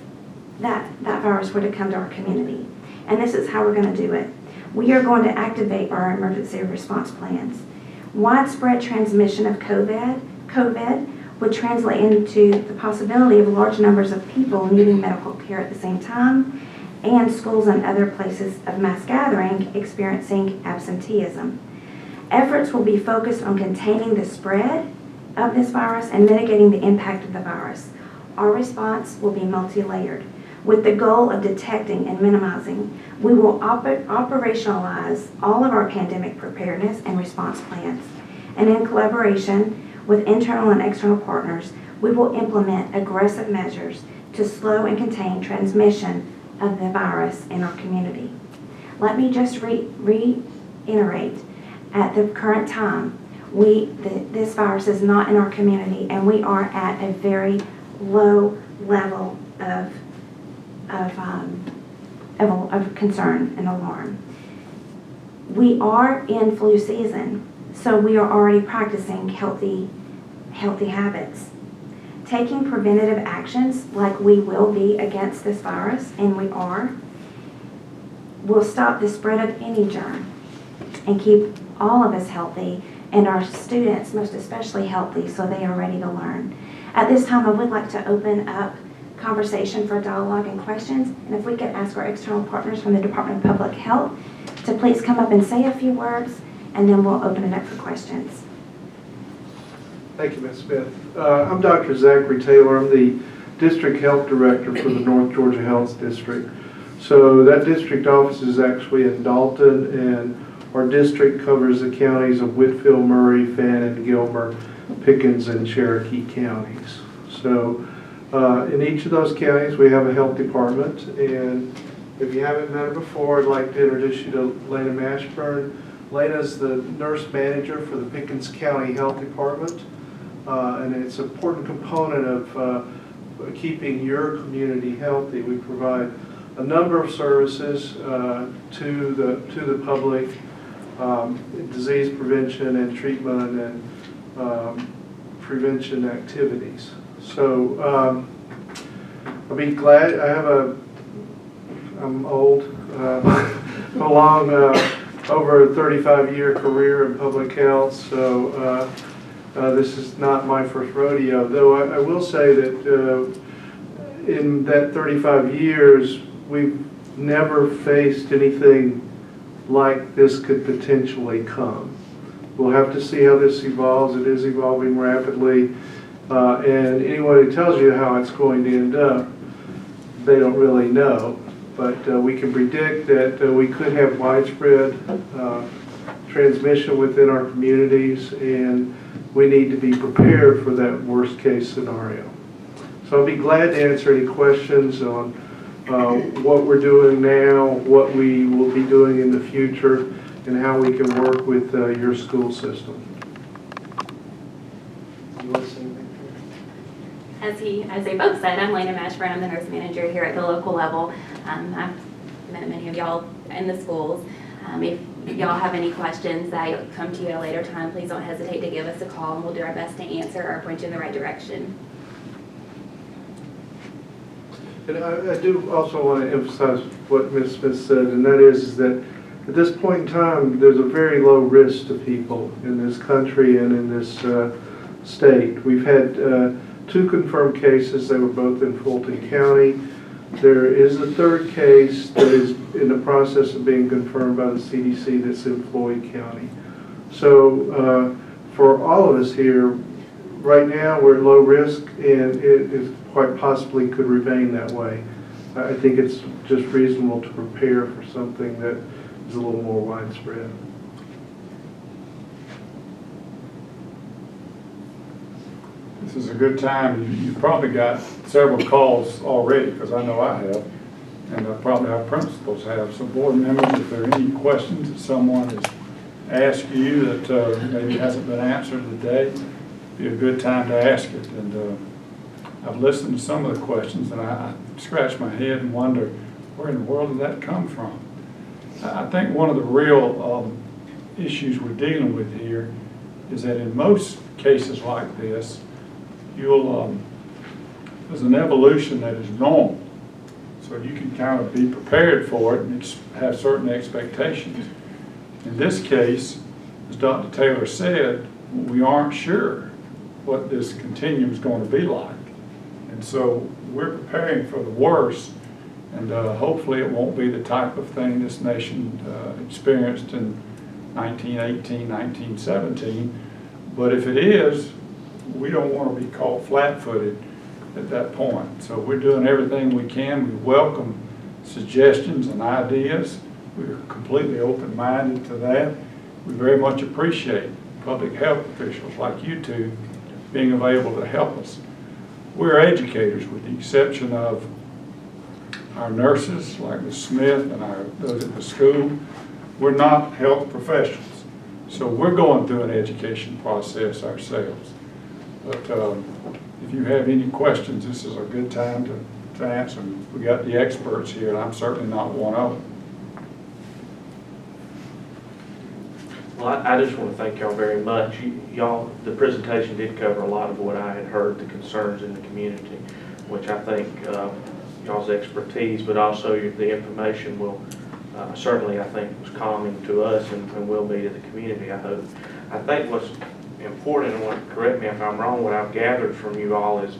that virus were to come to our community. And this is how we're going to do it. We are going to activate our emergency response plans. Widespread transmission of COVID would translate into the possibility of large numbers of people needing medical care at the same time, and schools and other places of mass gathering experiencing absenteeism. Efforts will be focused on containing the spread of this virus and mitigating the impact of the virus. Our response will be multi-layered. With the goal of detecting and minimizing, we will operationalize all of our pandemic preparedness and response plans. And in collaboration with internal and external partners, we will implement aggressive measures to slow and contain transmission of the virus in our community. Let me just reiterate, at the current time, this virus is not in our community, and we are at a very low level of concern and alarm. We are in flu season, so we are already practicing healthy habits. Taking preventative actions like we will be against this virus, and we are, will stop the spread of any germ and keep all of us healthy and our students most especially healthy so they are ready to learn. At this time, I would like to open up conversation for dialogue and questions, and if we could ask our external partners from the Department of Public Health to please come up and say a few words, and then we'll open it up for questions. Thank you, Ms. Smith. I'm Dr. Zachary Taylor. I'm the District Health Director for the North Georgia Health District. So that district office is actually in Dalton, and our district covers the counties of Whitfield, Murray, Fannin, Gilmer, Pickens, and Cherokee counties. So in each of those counties, we have a health department, and if you haven't met her before, I'd like to introduce you to Lena Mashburn. Lena's the nurse manager for the Pickens County Health Department, and it's an important component of keeping your community healthy. We provide a number of services to the public, disease prevention and treatment and prevention activities. So I'll be glad. I'm old, a long over a 35-year career in public health, so this is not my first rodeo, though I will say that in that 35 years, we've never faced anything like this could potentially come. We'll have to see how this evolves. It is evolving rapidly, and anyone who tells you how it's going to end up, they don't really know. But we can predict that we could have widespread transmission within our communities, and we need to be prepared for that worst case scenario. So I'll be glad to answer any questions on what we're doing now, what we will be doing in the future, and how we can work with your school system. Misti. As they both said, I'm Lena Mashburn. I'm the nurse manager here at the local level. I've met many of y'all in the schools. If y'all have any questions that come to you at a later time, please don't hesitate to give us a call, and we'll do our best to answer or point you in the right direction. And I do also want to emphasize what Ms. Smith said, and that is that at this point in time, there's a very low risk to people in this country and in this state. We've had 2 confirmed cases. They were both in Fulton County. There is a 3rd case that is in the process of being confirmed by the CDC that's in Floyd County. So for all of us here, right now we're at low risk, and it quite possibly could remain that way. I think it's just reasonable to prepare for something that is a little more widespread. This is a good time. You've probably got several calls already, because I know I have, and probably our principals have. So board members, if there are any questions that someone has asked you that maybe hasn't been answered today, it'd be a good time to ask it. And I've listened to some of the questions, and I scratch my head and wonder, where in the world did that come from? I think one of the real issues we're dealing with here is that in most cases like this, there's an evolution that is normal. So you can kind of be prepared for it and have certain expectations. In this case, as Dr. Taylor said, we aren't sure what this continuum is going to be like. And so we're preparing for the worst, and hopefully it won't be the type of thing this nation experienced in 1918, 1917. But if it is, we don't want to be caught flat-footed at that point. So we're doing everything we can. We welcome suggestions and ideas. We're completely open-minded to that. We very much appreciate public health officials like you two being available to help us. We're educators, with the exception of our nurses like Ms. Smith and those at the school. We're not health professionals. So we're going through an education process ourselves. But if you have any questions, this is a good time to answer them. We got the experts here, and I'm certainly not one of them. Well, I just want to thank y'all very much. Y'all, the presentation did cover a lot of what I had heard, the concerns in the community, which I think y'all's expertise, but also the information will certainly, I think, was calming to us and will be to the community, I hope. I think what's important, and correct me if I'm wrong, what I've gathered from you all is,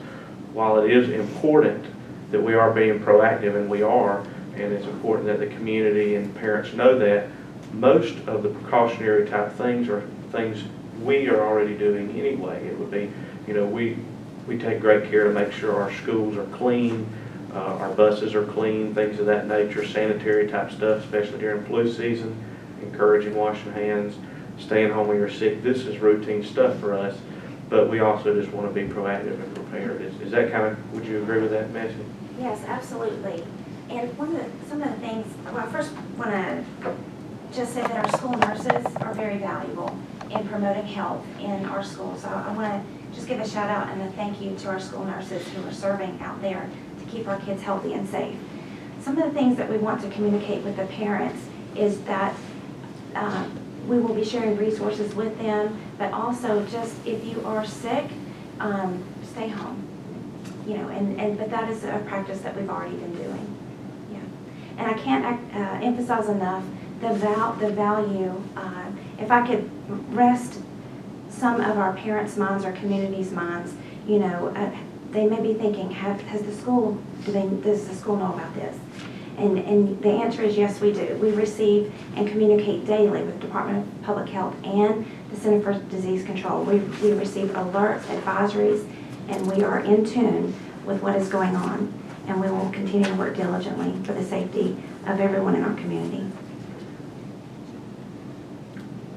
while it is important that we are being proactive, and we are, and it's important that the community and parents know that, most of the precautionary type things are things we are already doing anyway. It would be, we take great care to make sure our schools are clean, our buses are clean, things of that nature, sanitary type stuff, especially during flu season, encouraging washing hands, staying home when you're sick. This is routine stuff for us, but we also just want to be proactive and prepared. Is that kind of, would you agree with that message? Yes, absolutely. And some of the things, well, I first want to just say that our school nurses are very valuable in promoting health in our schools. So I want to just give a shout out and a thank you to our school nurses who are serving out there to keep our kids healthy and safe. Some of the things that we want to communicate with the parents is that we will be sharing resources with them, but also just if you are sick, stay home. But that is a practice that we've already been doing. Yeah, and I can't emphasize enough the value. If I could rest some of our parents' minds or community's minds, they may be thinking, does the school know about this? And the answer is yes, we do. We receive and communicate daily with the Department of Public Health and the Center for Disease Control. We receive alerts, advisories, and we are in tune with what is going on. And we will continue to work diligently for the safety of everyone in our community.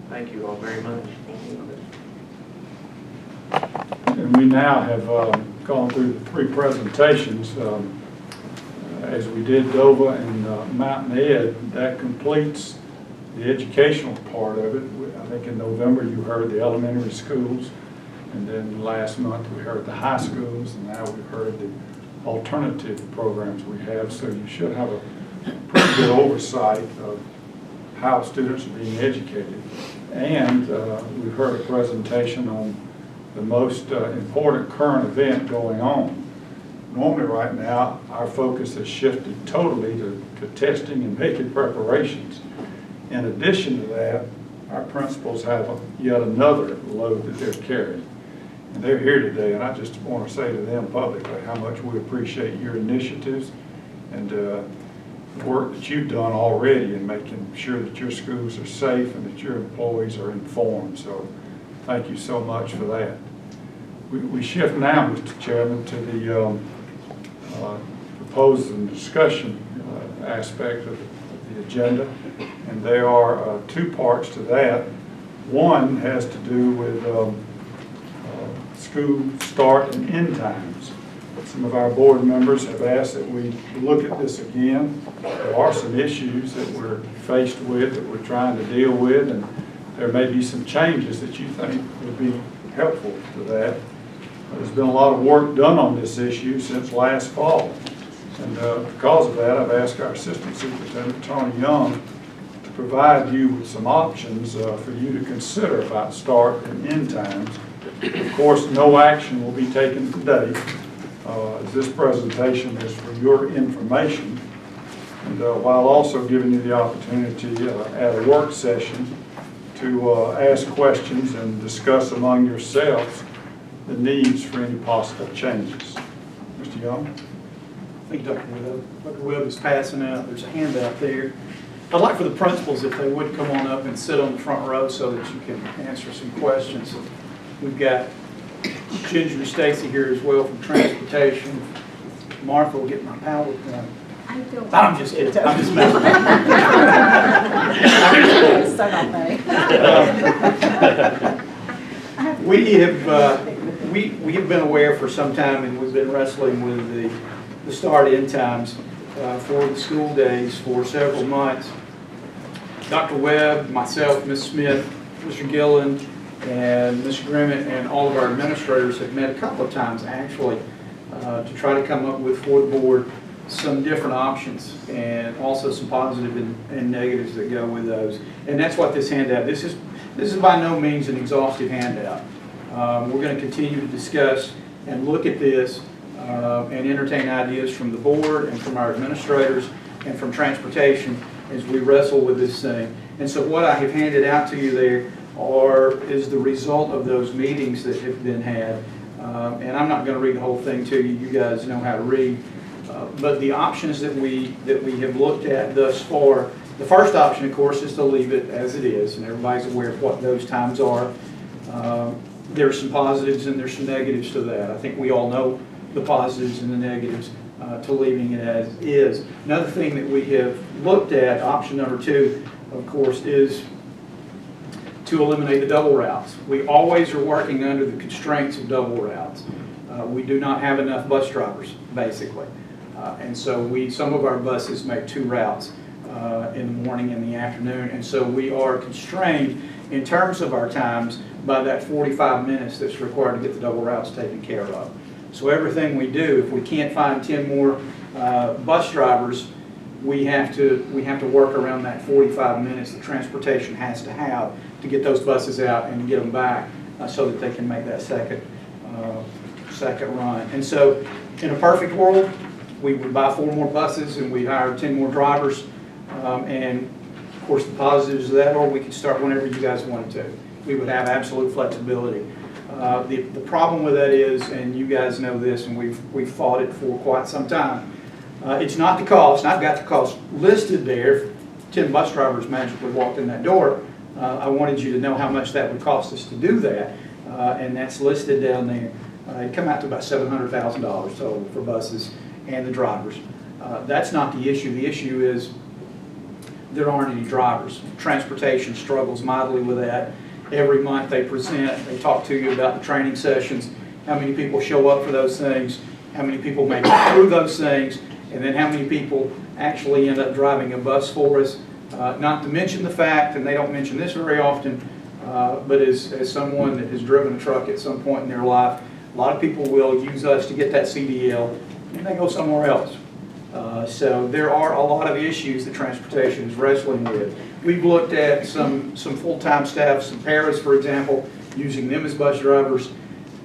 Thank you all very much. Thank you. And we now have gone through the 3 presentations. As we did DOVA and Mountain Ed, that completes the educational part of it. I think in November you heard the elementary schools. And then last month, we heard the high schools, and now we've heard the alternative programs we have. So you should have a pretty good oversight of how students are being educated. And we've heard a presentation on the most important current event going on. Normally right now, our focus has shifted totally to testing and making preparations. In addition to that, our principals have yet another load that they're carrying. And they're here today, and I just want to say to them publicly how much we appreciate your initiatives and the work that you've done already in making sure that your schools are safe and that your employees are informed. So thank you so much for that. We shift now, Mr. Chairman, to the proposed and discussion aspect of the agenda. And there are two parts to that. One has to do with school start and end times. Some of our board members have asked that we look at this again. There are some issues that we're faced with that we're trying to deal with, and there may be some changes that you think would be helpful to that. There's been a lot of work done on this issue since last fall. And because of that, I've asked our Assistant Superintendent, Tony Young, to provide you with some options for you to consider about start and end times. Of course, no action will be taken today, as this presentation is for your information. And while also giving you the opportunity at a work session to ask questions and discuss among yourselves the needs for any possible changes. Mr. Young? I think Dr. Webb is passing out. There's a handout there. I'd like for the principals, if they would, come on up and sit on the front row so that you can answer some questions. We've got Ginger and Stacy here as well from transportation. Martha will get my power gun. I'm just kidding. I'm just messing We have been aware for some time, and we've been wrestling with the start end times for the school days for several months. Dr. Webb, myself, Ms. Smith, Mr. Gillen, and Mr. Grimmett, and all of our administrators have met a couple of times actually to try to come up with for the board some different options and also some positive and negatives that go with those. And that's what this handout, this is by no means an exhaustive handout. We're going to continue to discuss and look at this and entertain ideas from the board and from our administrators and from transportation as we wrestle with this thing. And so what I have handed out to you there is the result of those meetings that have been had. And I'm not going to read the whole thing to you. You guys know how to read. But the options that we have looked at thus far, the first option, of course, is to leave it as it is, and everybody's aware of what those times are. There's some positives and there's some negatives to that. I think we all know the positives and the negatives to leaving it as is. Another thing that we have looked at, option number 2, of course, is to eliminate the double routes. We always are working under the constraints of double routes. We do not have enough bus drivers, basically. And so some of our buses make 2 routes in the morning and the afternoon. And so we are constrained in terms of our times by that 45 minutes that's required to get the double routes taken care of. So everything we do, if we can't find 10 more bus drivers, we have to work around that 45 minutes that transportation has to have to get those buses out and to get them back so that they can make that second run. And so in a perfect world, we would buy 4 more buses and we'd hire 10 more drivers. And of course the positives of that are we could start whenever you guys wanted to. We would have absolute flexibility. The problem with that is, and you guys know this, and we've fought it for quite some time, it's not the cost, and I've got the cost listed there. If 10 bus drivers magically walked in that door, I wanted you to know how much that would cost us to do that, and that's listed down there. It'd come out to about $700,000 total for buses and the drivers. That's not the issue. The issue is there aren't any drivers. Transportation struggles mightily with that. Every month they present, they talk to you about the training sessions, how many people show up for those things, how many people make it through those things, and then how many people actually end up driving a bus for us. Not to mention the fact, and they don't mention this very often, But as someone that has driven a truck at some point in their life, a lot of people will use us to get that CDL and they go somewhere else. So there are a lot of issues that transportation is wrestling with. We've looked at some full-time staff, some paras, for example, using them as bus drivers.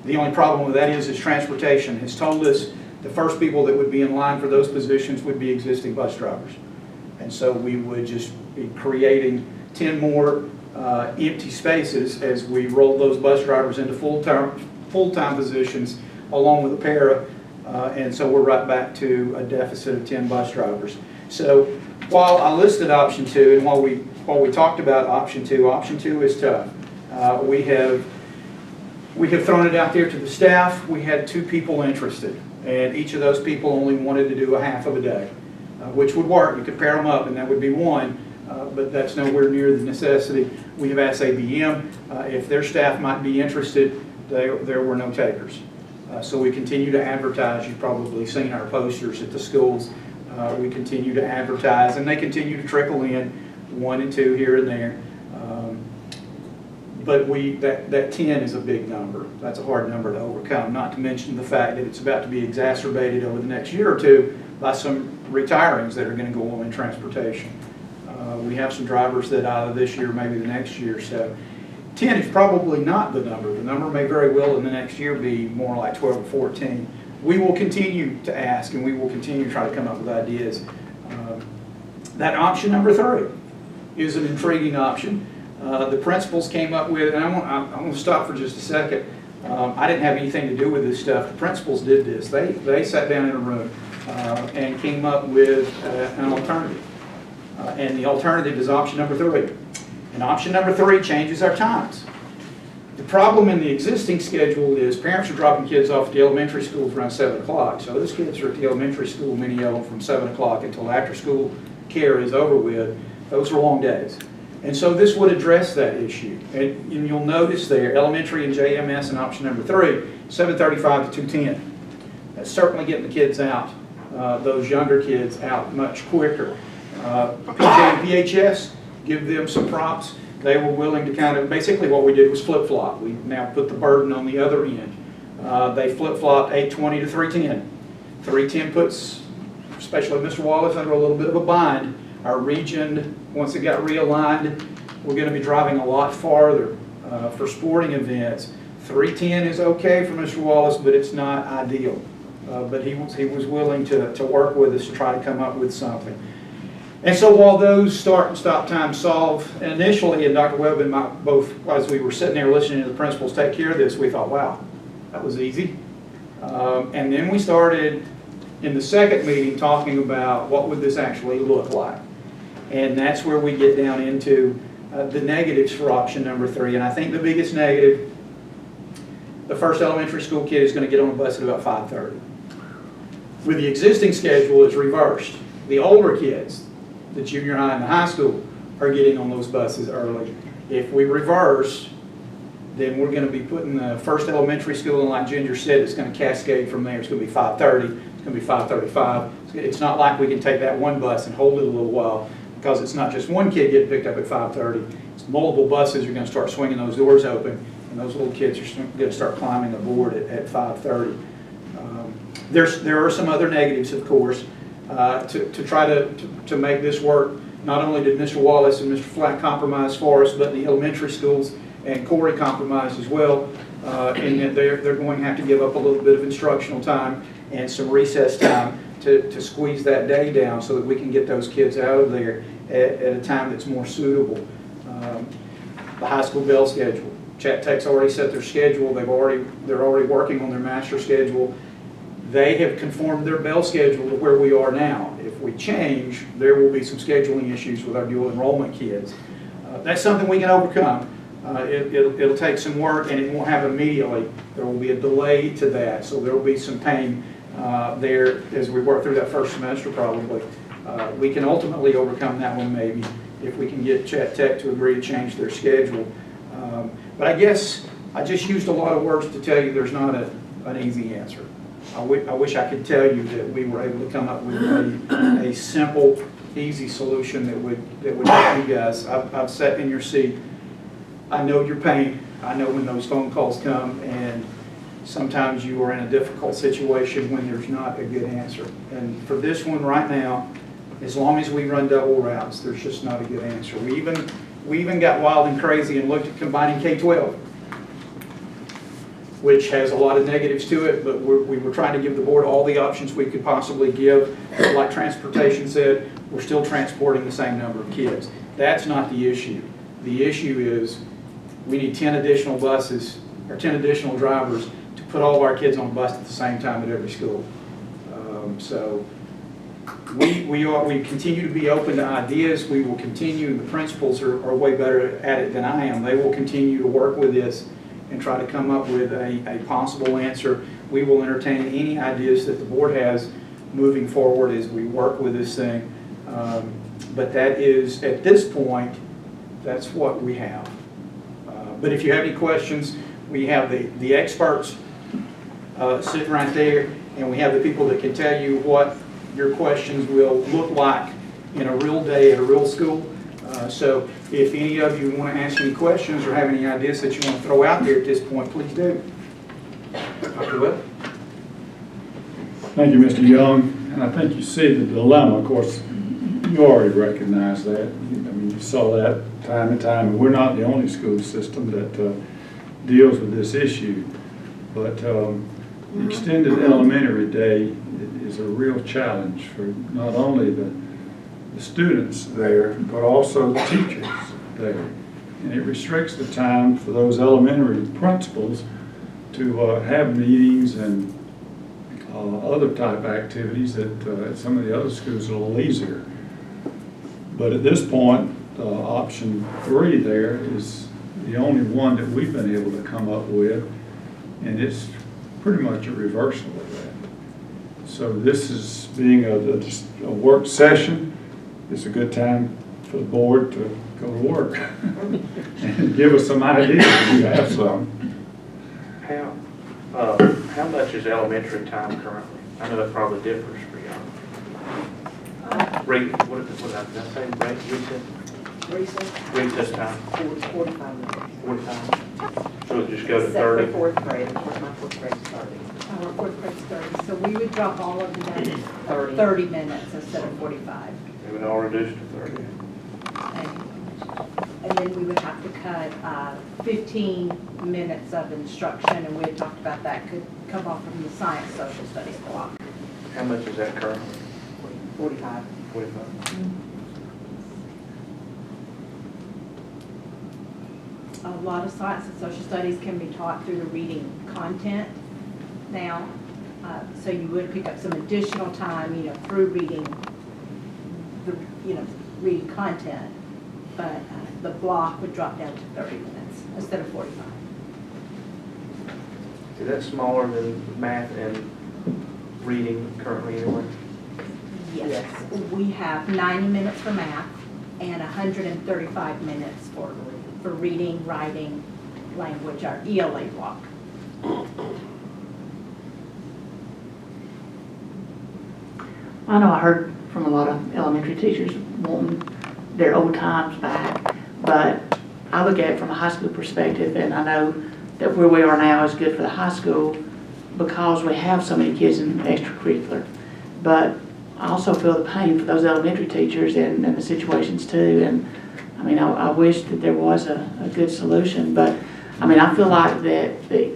The only problem with that is transportation has told us the first people that would be in line for those positions would be existing bus drivers. And so we would just be creating 10 more empty spaces as we roll those bus drivers into full-time positions along with a para. And so we're right back to a deficit of 10 bus drivers. So while I listed option 2 and while we talked about option 2 is tough. We have thrown it out there to the staff. We had 2 people interested, and each of those people only wanted to do a half of a day, which would work. You could pair them up and that would be one, but that's nowhere near the necessity. We have asked ABM if their staff might be interested. There were no takers. So we continue to advertise. You've probably seen our posters at the schools. We continue to advertise, and they continue to trickle in, 1 and 2 here and there. But that 10 is a big number. That's a hard number to overcome, not to mention the fact that it's about to be exacerbated over the next year or 2 by some retirings that are going to go on in transportation. We have some drivers that either this year or maybe the next year. So 10 is probably not the number. The number may very well in the next year be more like 12 or 14. We will continue to ask, and we will continue to try to come up with ideas. That option number 3 is an intriguing option. The principals came up with, and I'm going to stop for just a second. I didn't have anything to do with this stuff. The principals did this. They sat down in a room and came up with an alternative. And the alternative is option number 3. And option number 3 changes our times. The problem in the existing schedule is parents are dropping kids off at the elementary schools around 7 o'clock. So those kids are at the elementary school, many of them from 7 o'clock until after school care is over with. Those are long days. And so this would address that issue. And you'll notice there, elementary and JMS in option number 3, 7:35 to 2:10. That's certainly getting the kids out, those younger kids out much quicker. PJ and PHS, give them some props. They were willing to kind of, basically what we did was flip-flop. We now put the burden on the other end. They flip-flopped 8:20 to 3:10. 3:10 puts, especially Mr. Wallace, under a little bit of a bind. Our region, once it got realigned, we're going to be driving a lot farther for sporting events. 3:10 is okay for Mr. Wallace, but it's not ideal. But he was willing to work with us to try to come up with something. And so while those start and stop times solve initially, and Dr. Webb and I both, as we were sitting there listening to the principals take care of this, we thought, wow, that was easy. And then we started in the second meeting talking about what would this actually look like. And that's where we get down into the negatives for option number 3. And I think the biggest negative, the first elementary school kid is going to get on a bus at about 5:30. With the existing schedule, it's reversed. The older kids, the junior high and the high school, are getting on those buses early. If we reverse, then we're going to be putting the first elementary school, and like Ginger said, it's going to cascade from there. It's going to be 5:30, it's going to be 5:35. It's not like we can take that one bus and hold it a little while, because it's not just one kid getting picked up at 5:30. It's multiple buses are going to start swinging those doors open, and those little kids are going to start climbing aboard at 5:30. There are some other negatives, of course, to try to make this work. Not only did Mr. Wallace and Mr. Flack compromise for us, but the elementary schools and Corey compromised as well, in that they're going to have to give up a little bit of instructional time and some recess time to squeeze that day down so that we can get those kids out of there at a time that's more suitable. The high school bell schedule. Chat Tech's already set their schedule. They're already working on their master schedule. They have conformed their bell schedule to where we are now. If we change, there will be some scheduling issues with our dual enrollment kids. That's something we can overcome. It'll take some work, and it won't happen immediately. There will be a delay to that, so there will be some pain there as we work through that first semester probably. We can ultimately overcome that one maybe if we can get Chat Tech to agree to change their schedule. But I guess I just used a lot of words to tell you there's not an easy answer. I wish I could tell you that we were able to come up with a simple, easy solution that would help you guys. I've sat in your seat. I know your pain. I know when those phone calls come, and sometimes you are in a difficult situation when there's not a good answer. And for this one right now, as long as we run double routes, there's just not a good answer. We even got wild and crazy and looked at combining K-12, which has a lot of negatives to it, but we were trying to give the board all the options we could possibly give. Like transportation said, we're still transporting the same number of kids. That's not the issue. The issue is we need 10 additional buses or 10 additional drivers to put all of our kids on a bus at the same time at every school. So we continue to be open to ideas. We will continue. The principals are way better at it than I am. They will continue to work with this and try to come up with a possible answer. We will entertain any ideas that the board has moving forward as we work with this thing. But that is, at this point, that's what we have. But if you have any questions, we have the experts sitting right there, and we have the people that can tell you what your questions will look like in a real day at a real school. So if any of you want to ask any questions or have any ideas that you want to throw out there at this point, please do. Dr. Webb? Thank you, Mr. Young. And I think you see the dilemma. Of course, you already recognize that. I mean, you saw that time and time. And we're not the only school system that deals with this issue. But the extended elementary day is a real challenge for not only the students there, but also the teachers there. And it restricts the time for those elementary principals to have meetings and other type activities that at some of the other schools are a little easier. But at this point, option 3 there is the only one that we've been able to come up with, and it's pretty much a reversal of that. So this is being a work session. It's a good time for the board to go to work and give us some ideas if you have some. How much is elementary time currently? I know that probably differs for y'all. What did I say? Recess time? 45 minutes. 45? So it just go to 30? Except for fourth grade, of course, my fourth grade's 30. Our fourth grade's 30, so we would drop all of them down to 30 minutes instead of 45. It would all reduce to 30. And then we would have to cut 15 minutes of instruction, and we had talked about that could come off from the science social studies block. How much is that currently? 45. 45. A lot of science and social studies can be taught through the reading content now. So you would pick up some additional time, through reading reading content. But the block would drop down to 30 minutes instead of 45. Is that smaller than math and reading currently anyway? Yes. We have 90 minutes for math and 135 minutes for reading, writing, language, our ELA block. I know I heard from a lot of elementary teachers wanting their old times back, but I look at it from a high school perspective, and I know that where we are now is good for the high school because we have so many kids in extracurricular. But I also feel the pain for those elementary teachers and the situations too. And I mean, I wish that there was a good solution, but I mean, I feel like that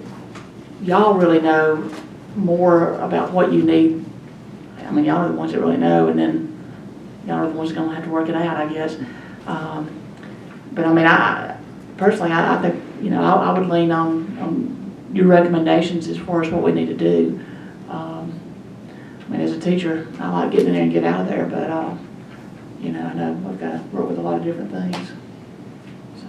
y'all really know more about what you need. I mean, y'all are the ones that really know, and then y'all are the ones that are going to have to work it out, I guess. But I mean, I personally think, I would lean on your recommendations as far as what we need to do. I mean, as a teacher, I like getting in there and get out of there, but, I know I've got to work with a lot of different things. So.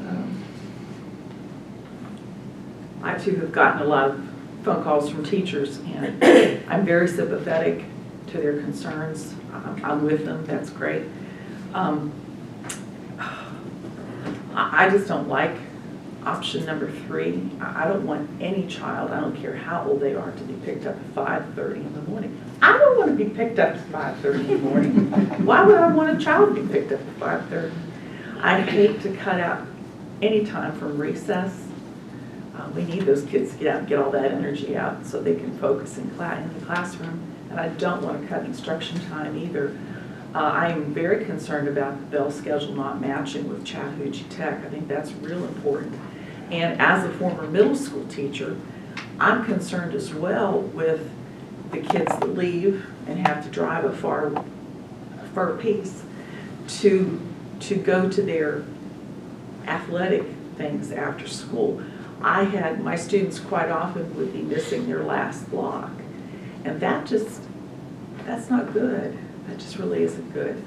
I too have gotten a lot of phone calls from teachers, and I'm very sympathetic to their concerns. I'm with them, that's great. I just don't like option number 3. I don't want any child, I don't care how old they are, to be picked up at 5:30 in the morning. I don't want to be picked up at 5:30 in the morning. Why would I want a child to be picked up at 5:30? I hate to cut out any time from recess. We need those kids to get out and get all that energy out so they can focus in the classroom. And I don't want to cut instruction time either. I am very concerned about the bell schedule not matching with Chattahoochee Tech. I think that's real important. And as a former middle school teacher, I'm concerned as well with the kids that leave and have to drive a far piece to go to their athletic things after school. My students quite often would be missing their last block. And that's not good. That just really isn't good.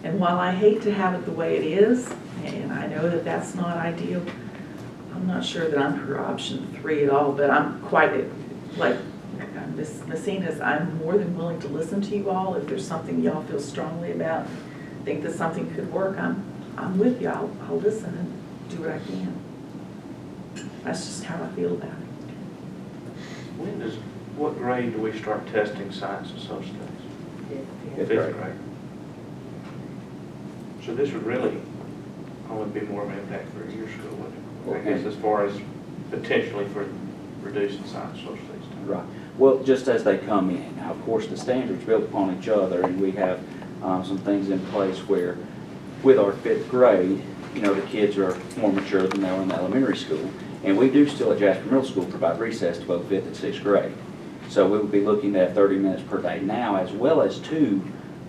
And while I hate to have it the way it is, and I know that that's not ideal, I'm not sure that I'm for option 3 at all, but I'm quite, like Ms. Messina's, I'm more than willing to listen to you all. If there's something y'all feel strongly about, think that something could work, I'm with you. I'll listen and do what I can. That's just how I feel about it. What grade do we start testing science and social studies? Fifth grade. So this would really only be more of an impact for your school, wouldn't it? I guess as far as potentially for reducing science and social studies. Right. Well, just as they come in. Now, of course, the standards build upon each other, and we have some things in place where, with our 5th grade, the kids are more mature than they are in the elementary school. And we do still at Jasper Middle School provide recess to both 5th and 6th grade. So we would be looking at 30 minutes per day now, as well as 2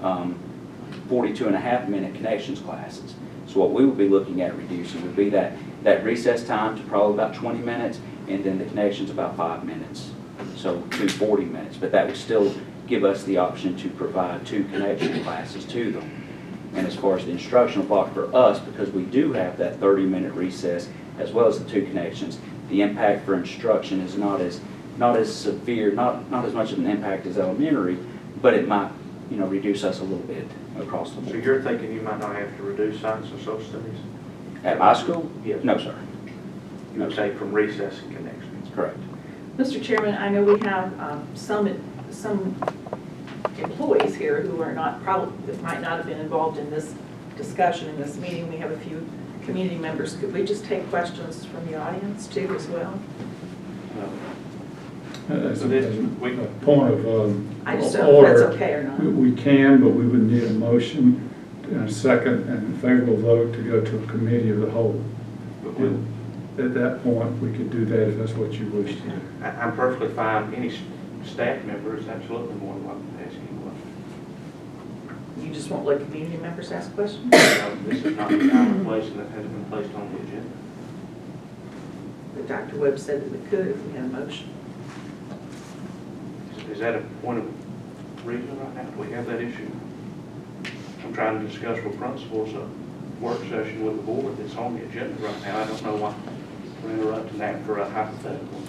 42.5-minute connections classes. So what we would be looking at reducing would be that recess time to probably about 20 minutes, and then the connections about 5 minutes. So 2 40 minutes, but that would still give us the option to provide 2 connection classes to them. And as far as the instructional block for us, because we do have that 30-minute recess as well as the 2 connections, the impact for instruction is not as severe, not as much of an impact as elementary, but it might, reduce us a little bit across the board. So you're thinking you might not have to reduce science and social studies? At my school? Yes. No, sir. You would say from recess and connections? Correct. Mr. Chairman, I know we have some employees here who are that might not have been involved in this discussion in this meeting. We have a few community members. Could we just take questions from the audience too as well? As a point of I just don't know if order, that's okay or not. we can, but we would need a motion and a second and favorable vote to go to a committee of the whole. At that point, we could do that if that's what you wish to do. I'm perfectly fine. Any staff member is absolutely more than welcome to ask any questions. You just won't let community members ask questions? This is not the time or place, and that hasn't been placed on the agenda. But Dr. Webb said that we could if we had a motion. Is that a point of reason right now? Do we have that issue? I'm trying to discuss with principals a work session with the board that's on the agenda right now. I don't know why we're interrupting that for a hypothetical.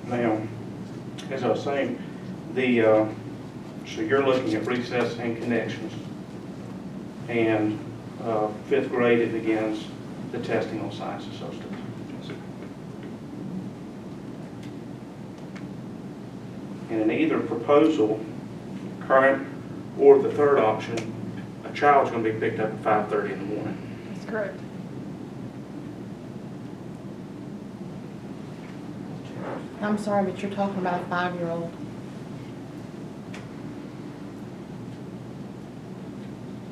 Now, as I was saying, so you're looking at recess and connections, and 5th grade it begins the testing on science and social studies. And in either proposal, current or the 3rd option, a child's going to be picked up at 5:30 in the morning. That's correct. I'm sorry, but you're talking about a 5-year-old.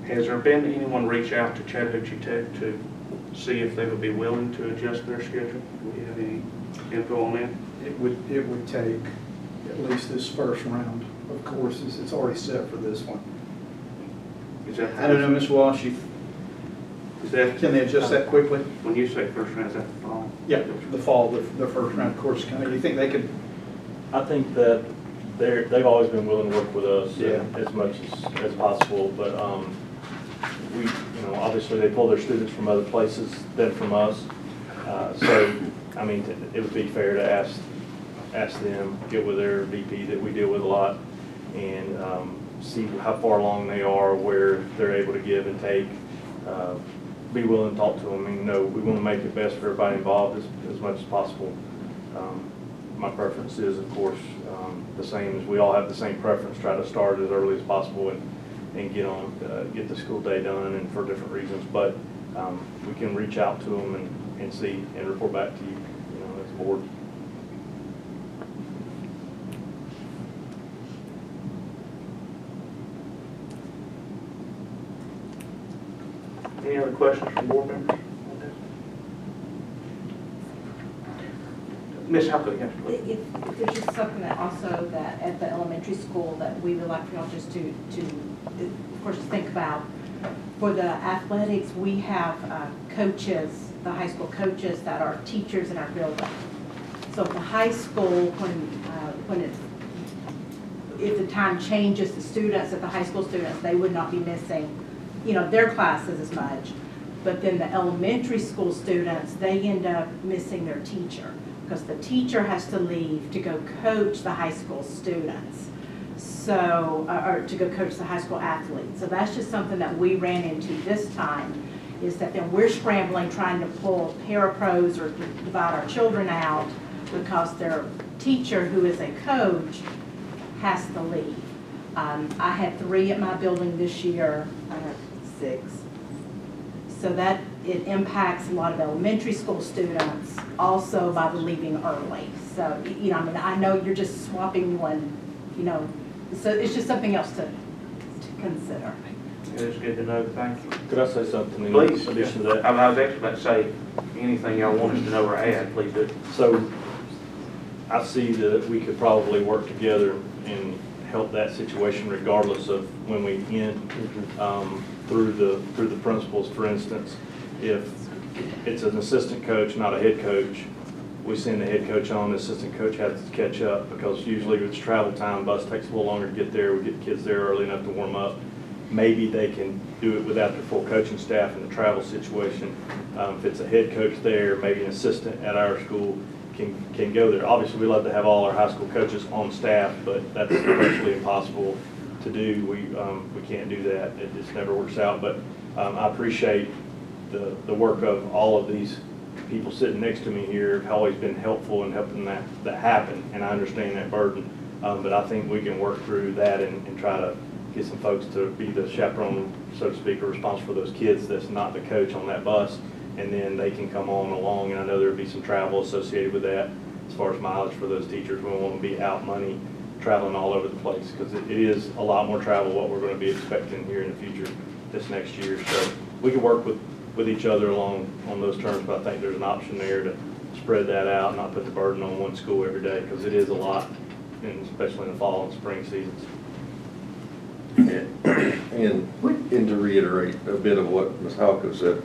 Has there been anyone reach out to Chattahoochee Tech to see if they would be willing to adjust their schedule? Do we have any info on that? It would take at least this first round of courses. It's already set for this one. Is that? I don't know, Ms. Walsh, Is that? can they adjust that quickly? When you say first round, is that the fall? Yeah, the fall, the first round of courses coming. You think they could? I think that they've always been willing to work with us Yeah. as much as possible, but we, obviously they pull their students from other places than from us. So, I mean, it would be fair to ask them, get with their VP that we deal with a lot, and see how far along they are, where they're able to give and take, be willing to talk to them. I mean, we want to make it best for everybody involved as much as possible. My preference is, of course, the same as we all have the same preference, try to start as early as possible and get the school day done and for different reasons. But we can reach out to them and see and report back to you, as a board. Any other questions from board members? Ms. Halco, yes, please. If there's just something that also that at the elementary school that we would like for y'all just to of course, think about. For the athletics, we have coaches, the high school coaches that are teachers in our building. So the high school, if the time changes, the students, at the high school students, they would not be missing, their classes as much. But then the elementary school students, they end up missing their teacher because the teacher has to leave to go coach the high school students. So, or to go coach the high school athletes. So that's just something that we ran into this time, is that then we're scrambling trying to pull parapros or divide our children out because their teacher, who is a coach, has to leave. I had 3 at my building this year. I have 6. So that it impacts a lot of elementary school students also by the leaving early. So, I know you're just swapping one, so it's just something else to consider. It is good to know, thank you. Could I say something in Please. addition to that? I was actually about to say, anything y'all want us to know or add, please do. So I see that we could probably work together and help that situation regardless of when we end, through the principals. For instance, if it's an assistant coach, not a head coach, we send the head coach on, the assistant coach has to catch up because usually it's travel time, bus takes a little longer to get there, we get the kids there early enough to warm up. Maybe they can do it without their full coaching staff in the travel situation. If it's a head coach there, maybe an assistant at our school can go there. Obviously, we love to have all our high school coaches on staff, but that's virtually impossible to do. We can't do that. It just never works out. But I appreciate the work of all of these people sitting next to me here have always been helpful in helping that happen, and I understand that burden. But I think we can work through that and try to get some folks to be the chaperone, so to speak, or responsible for those kids that's not the coach on that bus, and then they can come on along. And I know there'll be some travel associated with that as far as mileage for those teachers. We won't be out money traveling all over the place because it is a lot more travel what we're going to be expecting here in the future this next year. So we can work with each other along on those terms, but I think there's an option there to spread that out, not put the burden on one school every day, because it is a lot, and especially in the fall and spring seasons. And to reiterate a bit of what Ms. Halco said,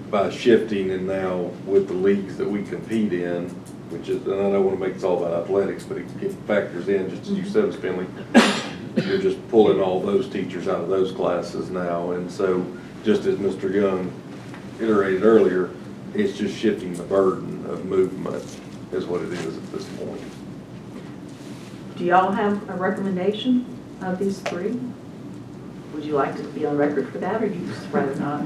by shifting and now with the leagues that we compete in, which is, and I don't want to make this all about athletics, but it factors in, just as you said, Ms. Pennie, you're just pulling all those teachers out of those classes now. And so, just as Mr. Young iterated earlier, it's just shifting the burden of movement is what it is at this point. Do y'all have a recommendation of these 3? Would you like to be on record for that, or you just rather not?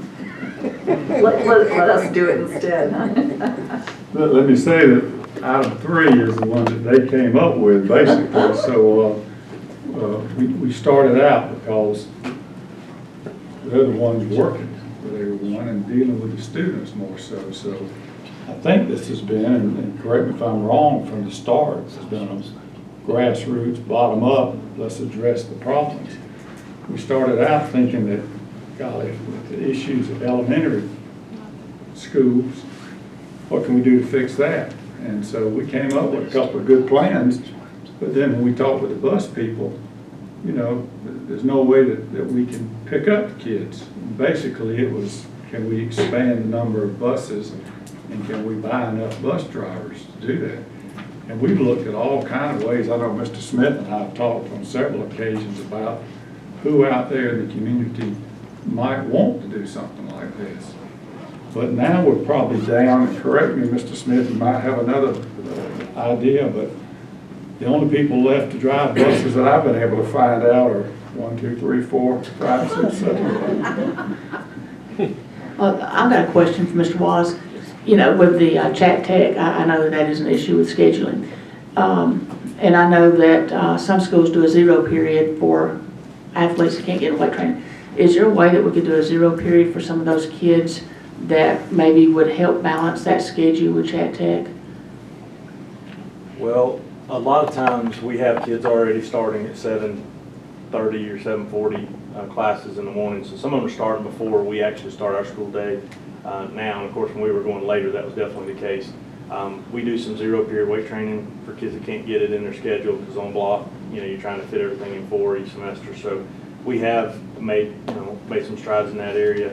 let us do it instead. Let me say that item 3 is the one that they came up with, basically. So we started out because they're the ones working with everyone and dealing with the students more so. So I think this has been, and correct me if I'm wrong, from the start, it's been a grassroots, bottom up, let's address the problems. We started out thinking that, golly, with the issues of elementary schools, what can we do to fix that? And so we came up with a couple of good plans, but then when we talked with the bus people, there's no way that we can pick up the kids. Basically, it was, can we expand the number of buses, and can we buy enough bus drivers to do that? And we've looked at all kinds of ways. I know Mr. Smith and I have talked on several occasions about who out there in the community might want to do something like this. But now we're probably down, and correct me, Mr. Smith, you might have another idea, but the only people left to drive buses that I've been able to find out are 1, 2, 3, 4, 5, 6, 7. I've got a question for Mr. Wallace. With the chat tech, I know that is an issue with scheduling. And I know that some schools do a 0 period for athletes that can't get weight training. Is there a way that we could do a 0 period for some of those kids that maybe would help balance that schedule with Chat Tech? Well, a lot of times we have kids already starting at 7:30 or 7:40 classes in the morning. So some of them are starting before we actually start our school day now. And of course, when we were going later, that was definitely the case. We do some 0 period weight training for kids that can't get it in their schedule because on block, you're trying to fit everything in 4 each semester. So we have made some strides in that area.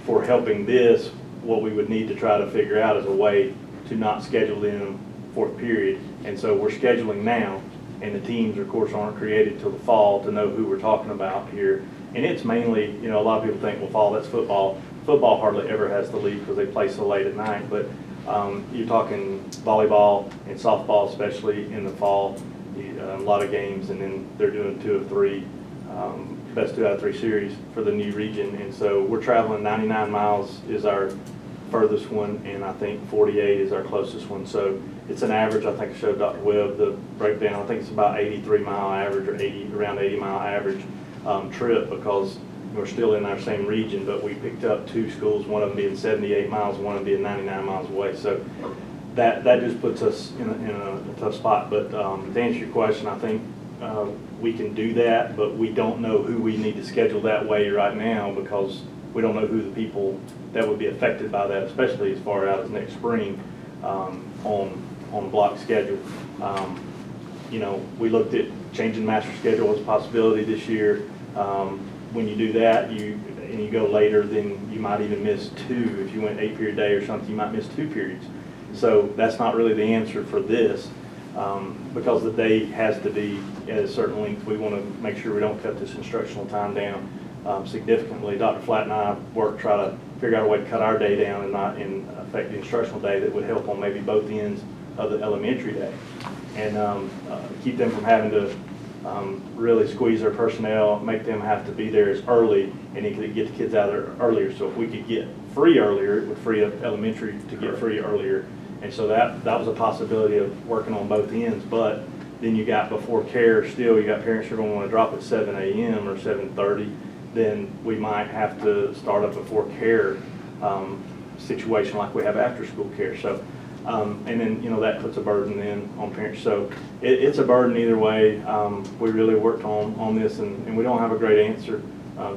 For helping this, what we would need to try to figure out is a way to not schedule them 4th period. And so we're scheduling now, and the teams, of course, aren't created till the fall to know who we're talking about here. And it's mainly, a lot of people think, well, fall, that's football. Football hardly ever has to leave because they play so late at night. But you're talking volleyball and softball, especially in the fall, a lot of games, and then they're doing 2 of 3. Best 2 out of 3 series for the new region. And so we're traveling 99 miles is our furthest one, and I think 48 is our closest one. So it's an average. I think I showed Dr. Webb the breakdown. I think it's about 83-mile average or around 80-mile average trip, because we're still in our same region, but we picked up 2 schools, one of them being 78 miles, one of them being 99 miles away. So that just puts us in a tough spot. But to answer your question, I think we can do that, but we don't know who we need to schedule that way right now, because we don't know who the people that would be affected by that, especially as far out as next spring on block schedule. We looked at changing master schedule as a possibility this year. When you do that, and you go later, then you might even miss 2. If you went 8-period day or something, you might miss 2 periods. So that's not really the answer for this. Because the day has to be at a certain length. We want to make sure we don't cut this instructional time down significantly. Dr. Flatt and I try to figure out a way to cut our day down and not affect the instructional day that would help on maybe both ends of the elementary day, and keep them from having to really squeeze their personnel, make them have to be there as early, and it could get the kids out there earlier. So if we could get free earlier, it would free up elementary to get free earlier. And so that was a possibility of working on both ends. But then you got before care still, you got parents who are going to want to drop at 7 a.m. or 7:30. Then we might have to start up before care situation like we have after school care. So, and then, that puts a burden then on parents. So it's a burden either way. We really worked on this, and we don't have a great answer.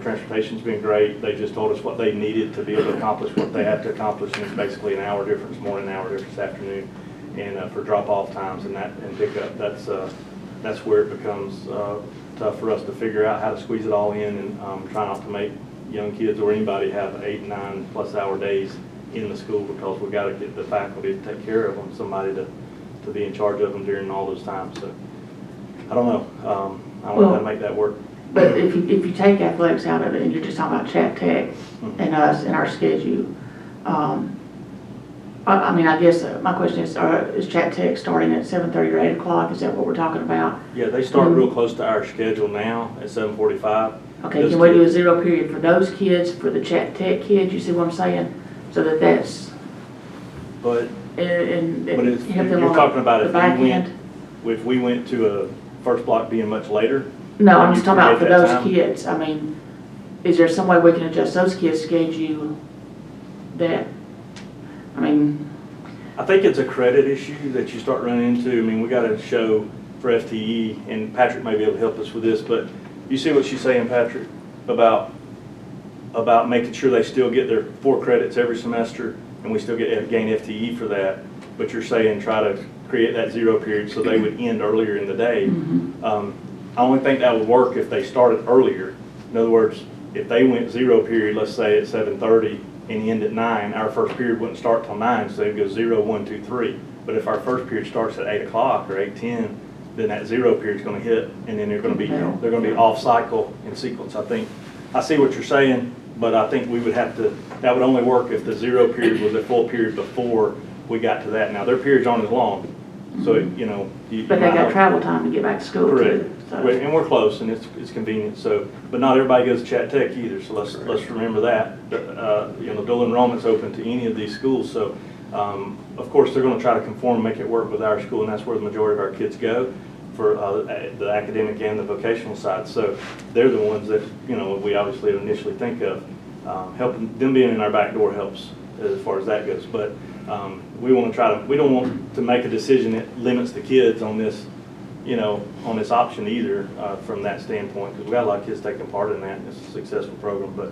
Transportation's been great. They just told us what they needed to be able to accomplish what they have to accomplish, and it's basically an hour difference morning, an hour difference afternoon, and for drop-off times and pickup. That's where it becomes tough for us to figure out how to squeeze it all in, and try not to make young kids or anybody have 8, 9+ hour days in the school, because we got to get the faculty to take care of them, somebody to be in charge of them during all those times. So I don't know. I don't know how to make that work. But if you take athletics out of it and you're just talking about Chat Tech and us and our schedule, I guess my question is Chat Tech starting at 7:30 or 8 o'clock? Is that what we're talking about? Yeah, they start real close to our schedule now at 7:45. Okay, can we do a 0 period for those kids, for the Chat Tech kids? You see what I'm saying? So that's. But you're talking about if we went to a first block being much later. No, I'm just talking about for those kids. I mean, is there some way we can adjust those kids' schedule that, I think it's a credit issue that you start running into. We got to show for FTE, and Patrick may be able to help us with this, but you see what she's saying, Patrick, about making sure they still get their 4 credits every semester, and we still gain FTE for that. But you're saying try to create that 0 period so they would end earlier in the day. I only think that would work if they started earlier. In other words, if they went 0 period, let's say at 7:30 and end at 9, our first period wouldn't start till 9, so they'd go 0, 1, 2, 3. But if our first period starts at 8 o'clock or 8:10, then that 0 period is going to hit, and then they're going to be off cycle in sequence. I see what you're saying, but I think we would have to. That would only work if the 0 period was a full period before we got to that. Now their periods aren't as long. So, but they got travel time to get back to school. Correct. Too, so. And we're close, and it's convenient. So, but not everybody goes to Chat Tech either. So let's remember that. Dual enrollment's open to any of these schools. So, of course, they're going to try to conform, make it work with our school, and that's where the majority of our kids go. for the academic and the vocational side. So they're the ones that, you know, we obviously initially think of. Helping them being in our back door helps as far as that goes. But we want to we don't want to make a decision that limits the kids on this, you know, on this option either from that standpoint, because we got a lot of kids taking part in that, and it's a successful program. But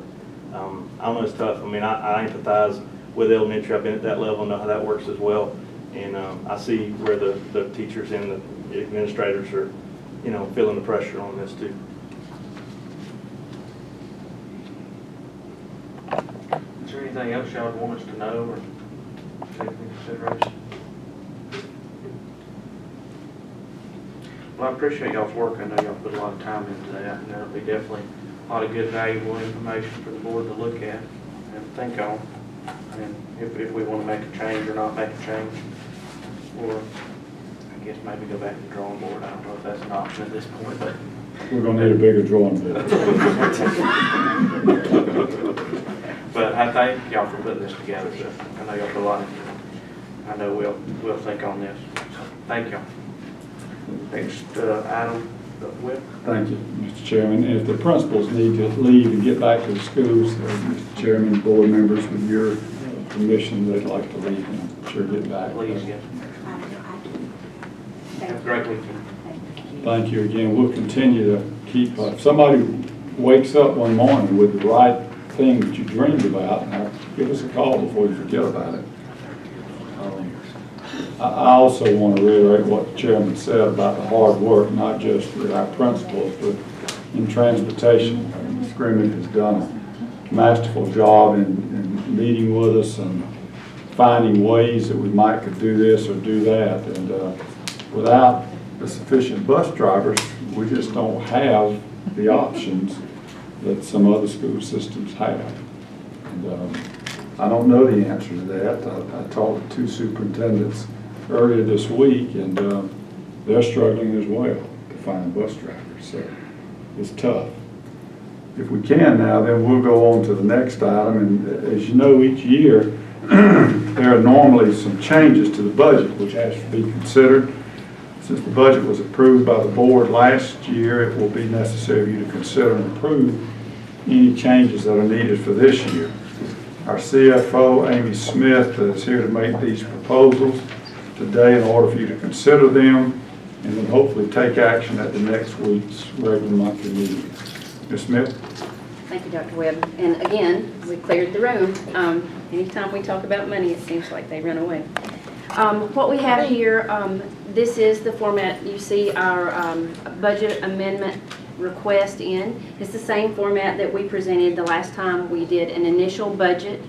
I know it's tough. I mean, I empathize with elementary. I've been at that level, know how that works as well. And I see where the teachers and the administrators are, you know, feeling the pressure on this too. Is there anything else y'all would want us to know or take into consideration? Well, I appreciate y'all's work. I know y'all put a lot of time into that, and there'll be definitely a lot of good, valuable information for the board to look at and think on. And if we want to make a change or not make a change, or I guess maybe go back to the drawing board. I don't know if that's an option at this point, but We're gonna need a bigger drawing board. But I thank y'all for putting this together. So I know y'all put a lot into it. I know we'll think on this. So thank y'all. Next item, Whip. Thank you, Mr. Chairman. And if the principals need to leave and get back to the schools, Mr. Chairman, board members, with your permission, they'd like to leave and sure get back. Please, yes. Have a great weekend. Thank you again. We'll continue to keep, if somebody wakes up one morning with the right thing that you dreamed about, now give us a call before you forget about it. I also want to reiterate what the chairman said about the hard work, not just with our principals, but in transportation. Ms. Grimmett has done a masterful job in meeting with us and finding ways that we might could do this or do that. And without the sufficient bus drivers, we just don't have the options that some other school systems have. And I don't know the answer to that. I talked to two superintendents earlier this week, and they're struggling as well to find bus drivers. So it's tough. If we can now, then we'll go on to the next item. And as you know, each year there are normally some changes to the budget which has to be considered. Since the budget was approved by the board last year, it will be necessary for you to consider and approve any changes that are needed for this year. Our CFO, Amy Smith, is here to make these proposals today in order for you to consider them and then hopefully take action at the next week's regular monthly meeting. Ms. Smith? Thank you, Dr. Webb. And again, we cleared the room. Anytime we talk about money, it seems like they run away. What we have here, this is the format you see our budget amendment request in. It's the same format that we presented the last time we did an initial budget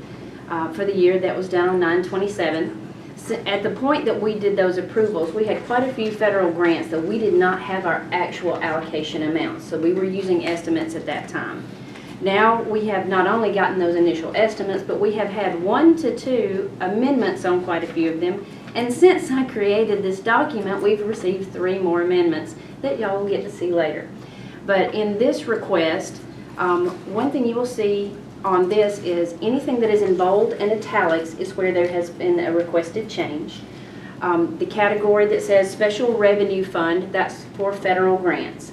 for the year that was done on 9/27. So at the point that we did those approvals, we had quite a few federal grants that we did not have our actual allocation amounts, so we were using estimates at that time. Now we have not only gotten those initial estimates, but we have had 1 to 2 amendments on quite a few of them. And since I created this document, we've received 3 more amendments that y'all will get to see later. But in this request, one thing you will see on this is anything that is in bold and italics is where there has been a requested change. The category that says special revenue fund, that's for federal grants.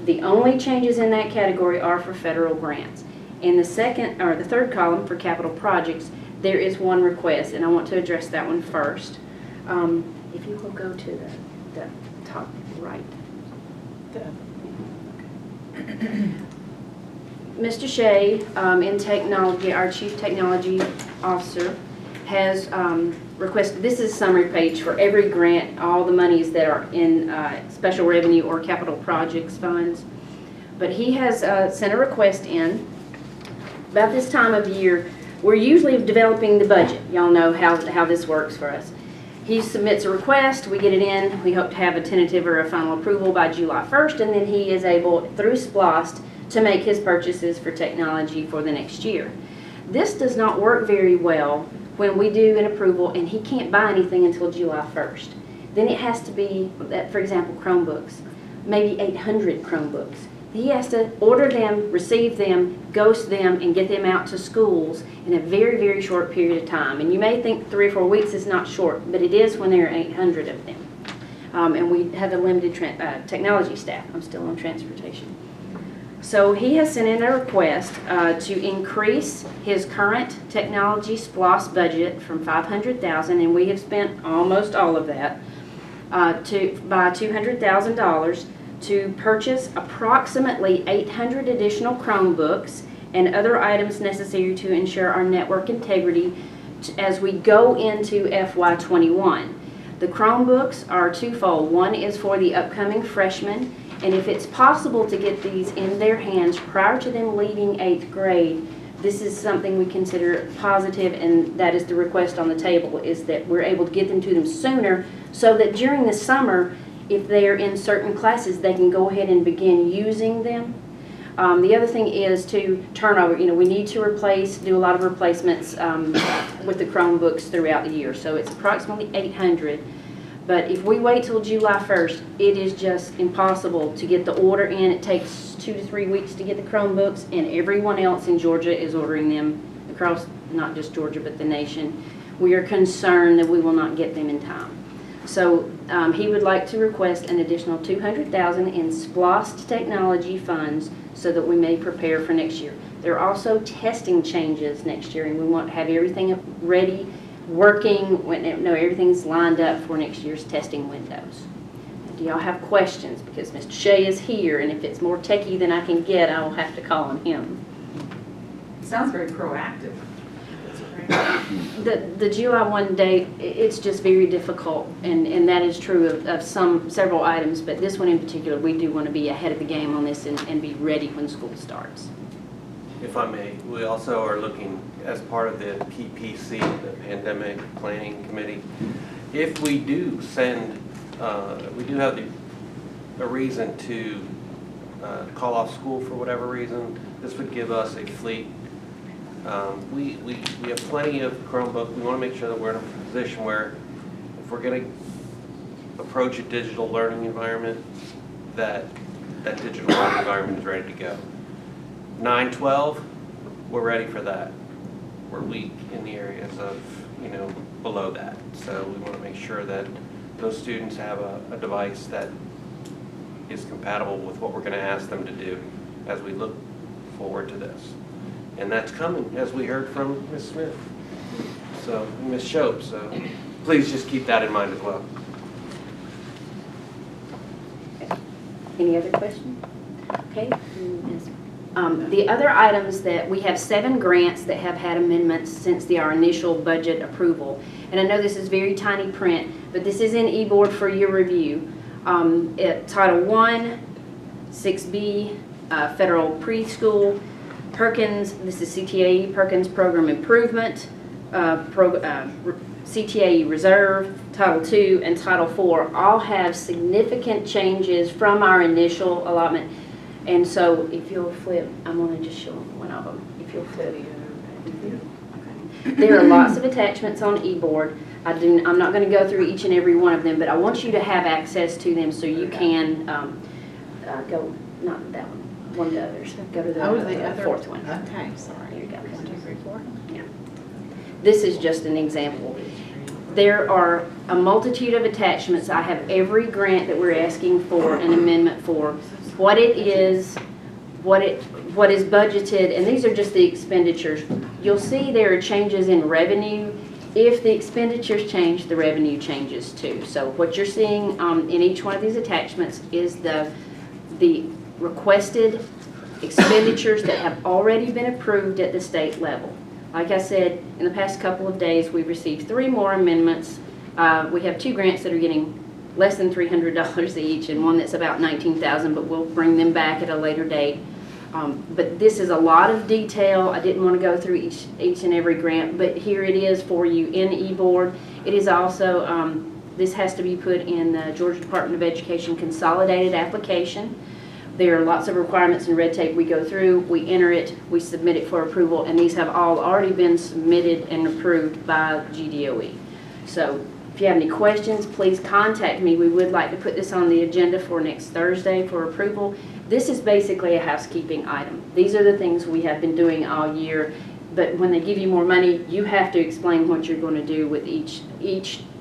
The only changes in that category are for federal grants. In the second or the third column for capital projects, there is one request, and I want to address that one first. If you will go to the top right. Mr. Shea, in technology, our Chief Technology Officer, has requested, this is a summary page for every grant, all the monies that are in special revenue or capital projects funds. But he has sent a request in. About this time of year, we're usually developing the budget. Y'all know how this works for us. He submits a request, we get it in, we hope to have a tentative or a final approval by July 1st, and then he is able, through SPLOST, to make his purchases for technology for the next year. This does not work very well when we do an approval and he can't buy anything until July 1st. Then it has to be, for example, Chromebooks, maybe 800 Chromebooks. He has to order them, receive them, ghost them, and get them out to schools in a very, very short period of time. And you may think 3 or 4 weeks is not short, but it is when there are 800 of them. and we have a limited technology staff. I'm still on transportation. So he has sent in a request to increase his current technology SPLOS budget from $500,000, and we have spent almost all of that, by $200,000 to purchase approximately 800 additional Chromebooks and other items necessary to ensure our network integrity as we go into FY21. The Chromebooks are twofold. One is for the upcoming freshmen, and if it's possible to get these in their hands prior to them leaving 8th grade, this is something we consider positive, and that is the request on the table, is that we're able to get them to them sooner so that during the summer, if they're in certain classes, they can go ahead and begin using them. The other thing is to turnover. We need to do a lot of replacements with the Chromebooks throughout the year. So it's approximately 800. But if we wait till July 1st, it is just impossible to get the order in. It takes 2 to 3 weeks to get the Chromebooks, and everyone else in Georgia is ordering them across, not just Georgia, but the nation. We are concerned that we will not get them in time. So he would like to request an additional $200,000 in SPLOST technology funds so that we may prepare for next year. There are also testing changes next year, and we want to have everything ready, working, everything's lined up for next year's testing windows. Do y'all have questions? Because Mr. Shea is here, and if it's more techie than I can get, I will have to call on him. Sounds very proactive. The July 1 date, it's just very difficult, and that is true of several items, but this one in particular, we do want to be ahead of the game on this and be ready when school starts. If I may, we also are looking as part of the PPC, the Pandemic Planning Committee. If we do we do have a reason to call off school for whatever reason, this would give us a fleet. We have plenty of Chromebook. We want to make sure that we're in a position where if we're going to approach a digital learning environment, that digital learning environment is ready to go. 9-12, we're ready for that. We're weak in the areas of, below that. So we want to make sure that those students have a device that is compatible with what we're going to ask them to do as we look forward to this. And that's coming, as we heard from Ms. Smith, Ms. Shope. So please just keep that in mind as well. Any other questions? Okay. The other items that we have 7 grants that have had amendments since our initial budget approval. And I know this is very tiny print, but this is in eBoard for your review. Title I, 6B, Federal Preschool, Perkins, this is CTAE, Perkins Program Improvement, CTAE Reserve, Title II, and Title IV all have significant changes from our initial allotment. And so if you'll flip, I'm going to just show one of them. If you'll flip. Okay. There are lots of attachments on eBoard. I'm not going to go through each and every one of them, but I want you to have access to them so you can go, not that one. One of the others. Go to the fourth one. Okay, sorry. There you go. 1, 2, 3, 4. Yeah. This is just an example. There are a multitude of attachments. I have every grant that we're asking for an amendment for, what it is, what is budgeted, and these are just the expenditures. You'll see there are changes in revenue. If the expenditures change, the revenue changes too. So what you're seeing in each one of these attachments is the requested expenditures that have already been approved at the state level. Like I said, in the past couple of days, we've received 3 more amendments. We have 2 grants that are getting less than $300 each, and one that's about $19,000, but we'll bring them back at a later date. But this is a lot of detail. I didn't want to go through each and every grant, but here it is for you in eBoard. It is also, this has to be put in the Georgia Department of Education consolidated application. There are lots of requirements and red tape we go through. We enter it, we submit it for approval, and these have all already been submitted and approved by GDOE. So if you have any questions, please contact me. We would like to put this on the agenda for next Thursday for approval. This is basically a housekeeping item. These are the things we have been doing all year, but when they give you more money, you have to explain what you're going to do with each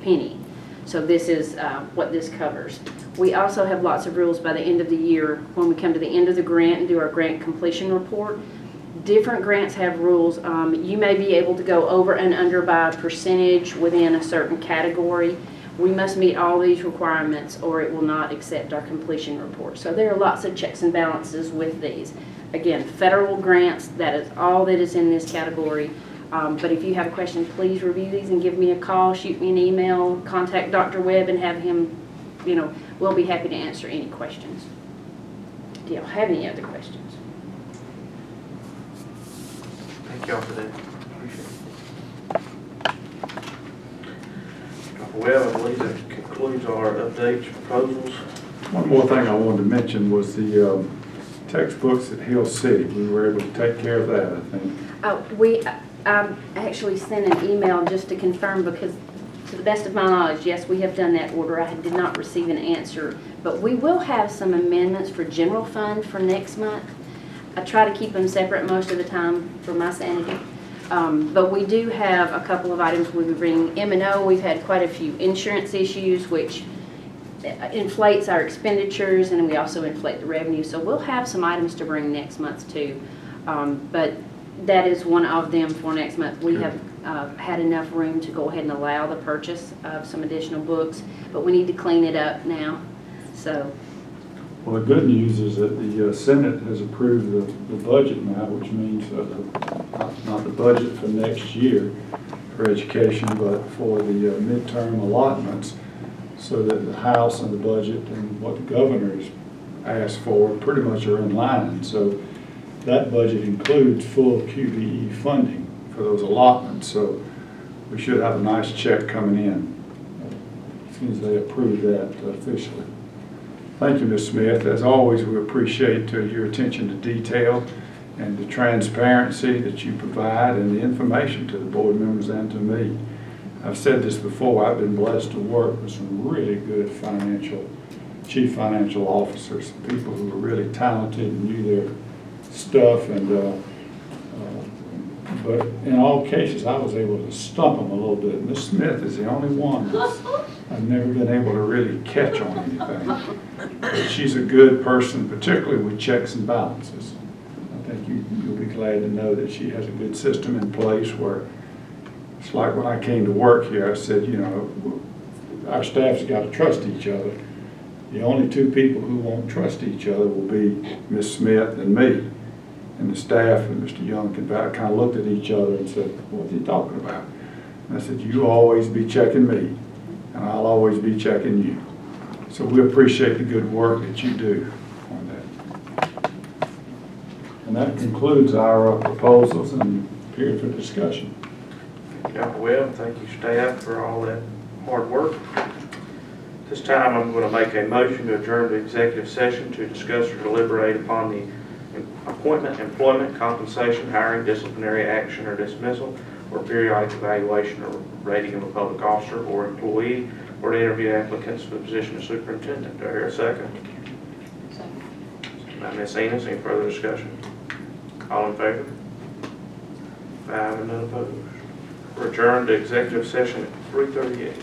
penny. So this is what this covers. We also have lots of rules by the end of the year when we come to the end of the grant and do our grant completion report. Different grants have rules. You may be able to go over and under by a percentage within a certain category. We must meet all these requirements or it will not accept our completion report. So there are lots of checks and balances with these. Again, federal grants, that is all that is in this category. But if you have a question, please review these and give me a call, shoot me an email, contact Dr. Webb and have him, we'll be happy to answer any questions. Do y'all have any other questions? Thank y'all for that. Appreciate it. Dr. Webb, I believe that concludes our updates, proposals. One more thing I wanted to mention was the textbooks at Hill City. We were able to take care of that, I think. I actually sent an email just to confirm because to the best of my knowledge, yes, we have done that order. I did not receive an answer, but we will have some amendments for general fund for next month. I try to keep them separate most of the time for my sanity. But we do have a couple of items we would bring. M&O, we've had quite a few insurance issues, which inflates our expenditures, and we also inflate the revenue. So we'll have some items to bring next month too. But that is one of them for next month. We have had enough room to go ahead and allow the purchase of some additional books, but we need to clean it up now. So. Well, the good news is that the Senate has approved the budget now, which means not the budget for next year for education, but for the midterm allotments, so that the House and the budget and what the governor's asked for pretty much are in line. So that budget includes full QBE funding for those allotments. So we should have a nice check coming in as soon as they approve that officially. Thank you, Ms. Smith. As always, we appreciate your attention to detail and the transparency that you provide and the information to the board members and to me. I've said this before, I've been blessed to work with some really good chief financial officers, people who are really talented and knew their stuff, and but in all cases, I was able to stump them a little bit. Ms. Smith is the only one that's I've never been able to really catch on anything. But she's a good person, particularly with checks and balances. I think you'll be glad to know that she has a good system in place where it's like when I came to work here, I said, our staff's got to trust each other. The only two people who won't trust each other will be Ms. Smith and me. And the staff and Mr. Young kind of looked at each other and said, "What's he talking about?" And I said, "You always be checking me, and I'll always be checking you." So we appreciate the good work that you do on that. And that concludes our proposals and period for discussion. Thank you, Dr. Webb. Thank you, staff, for all that hard work. This time, I'm going to make a motion to adjourn to executive session to discuss or deliberate upon the appointment, employment, compensation, hiring, disciplinary action or dismissal, or periodic evaluation or rating of a public officer or employee, or to interview applicants for the position of superintendent. Do I hear a second? Second. By Ms. Enos, any further discussion? All in favor? 5 and none opposed. We're adjourned to executive session at 3:38.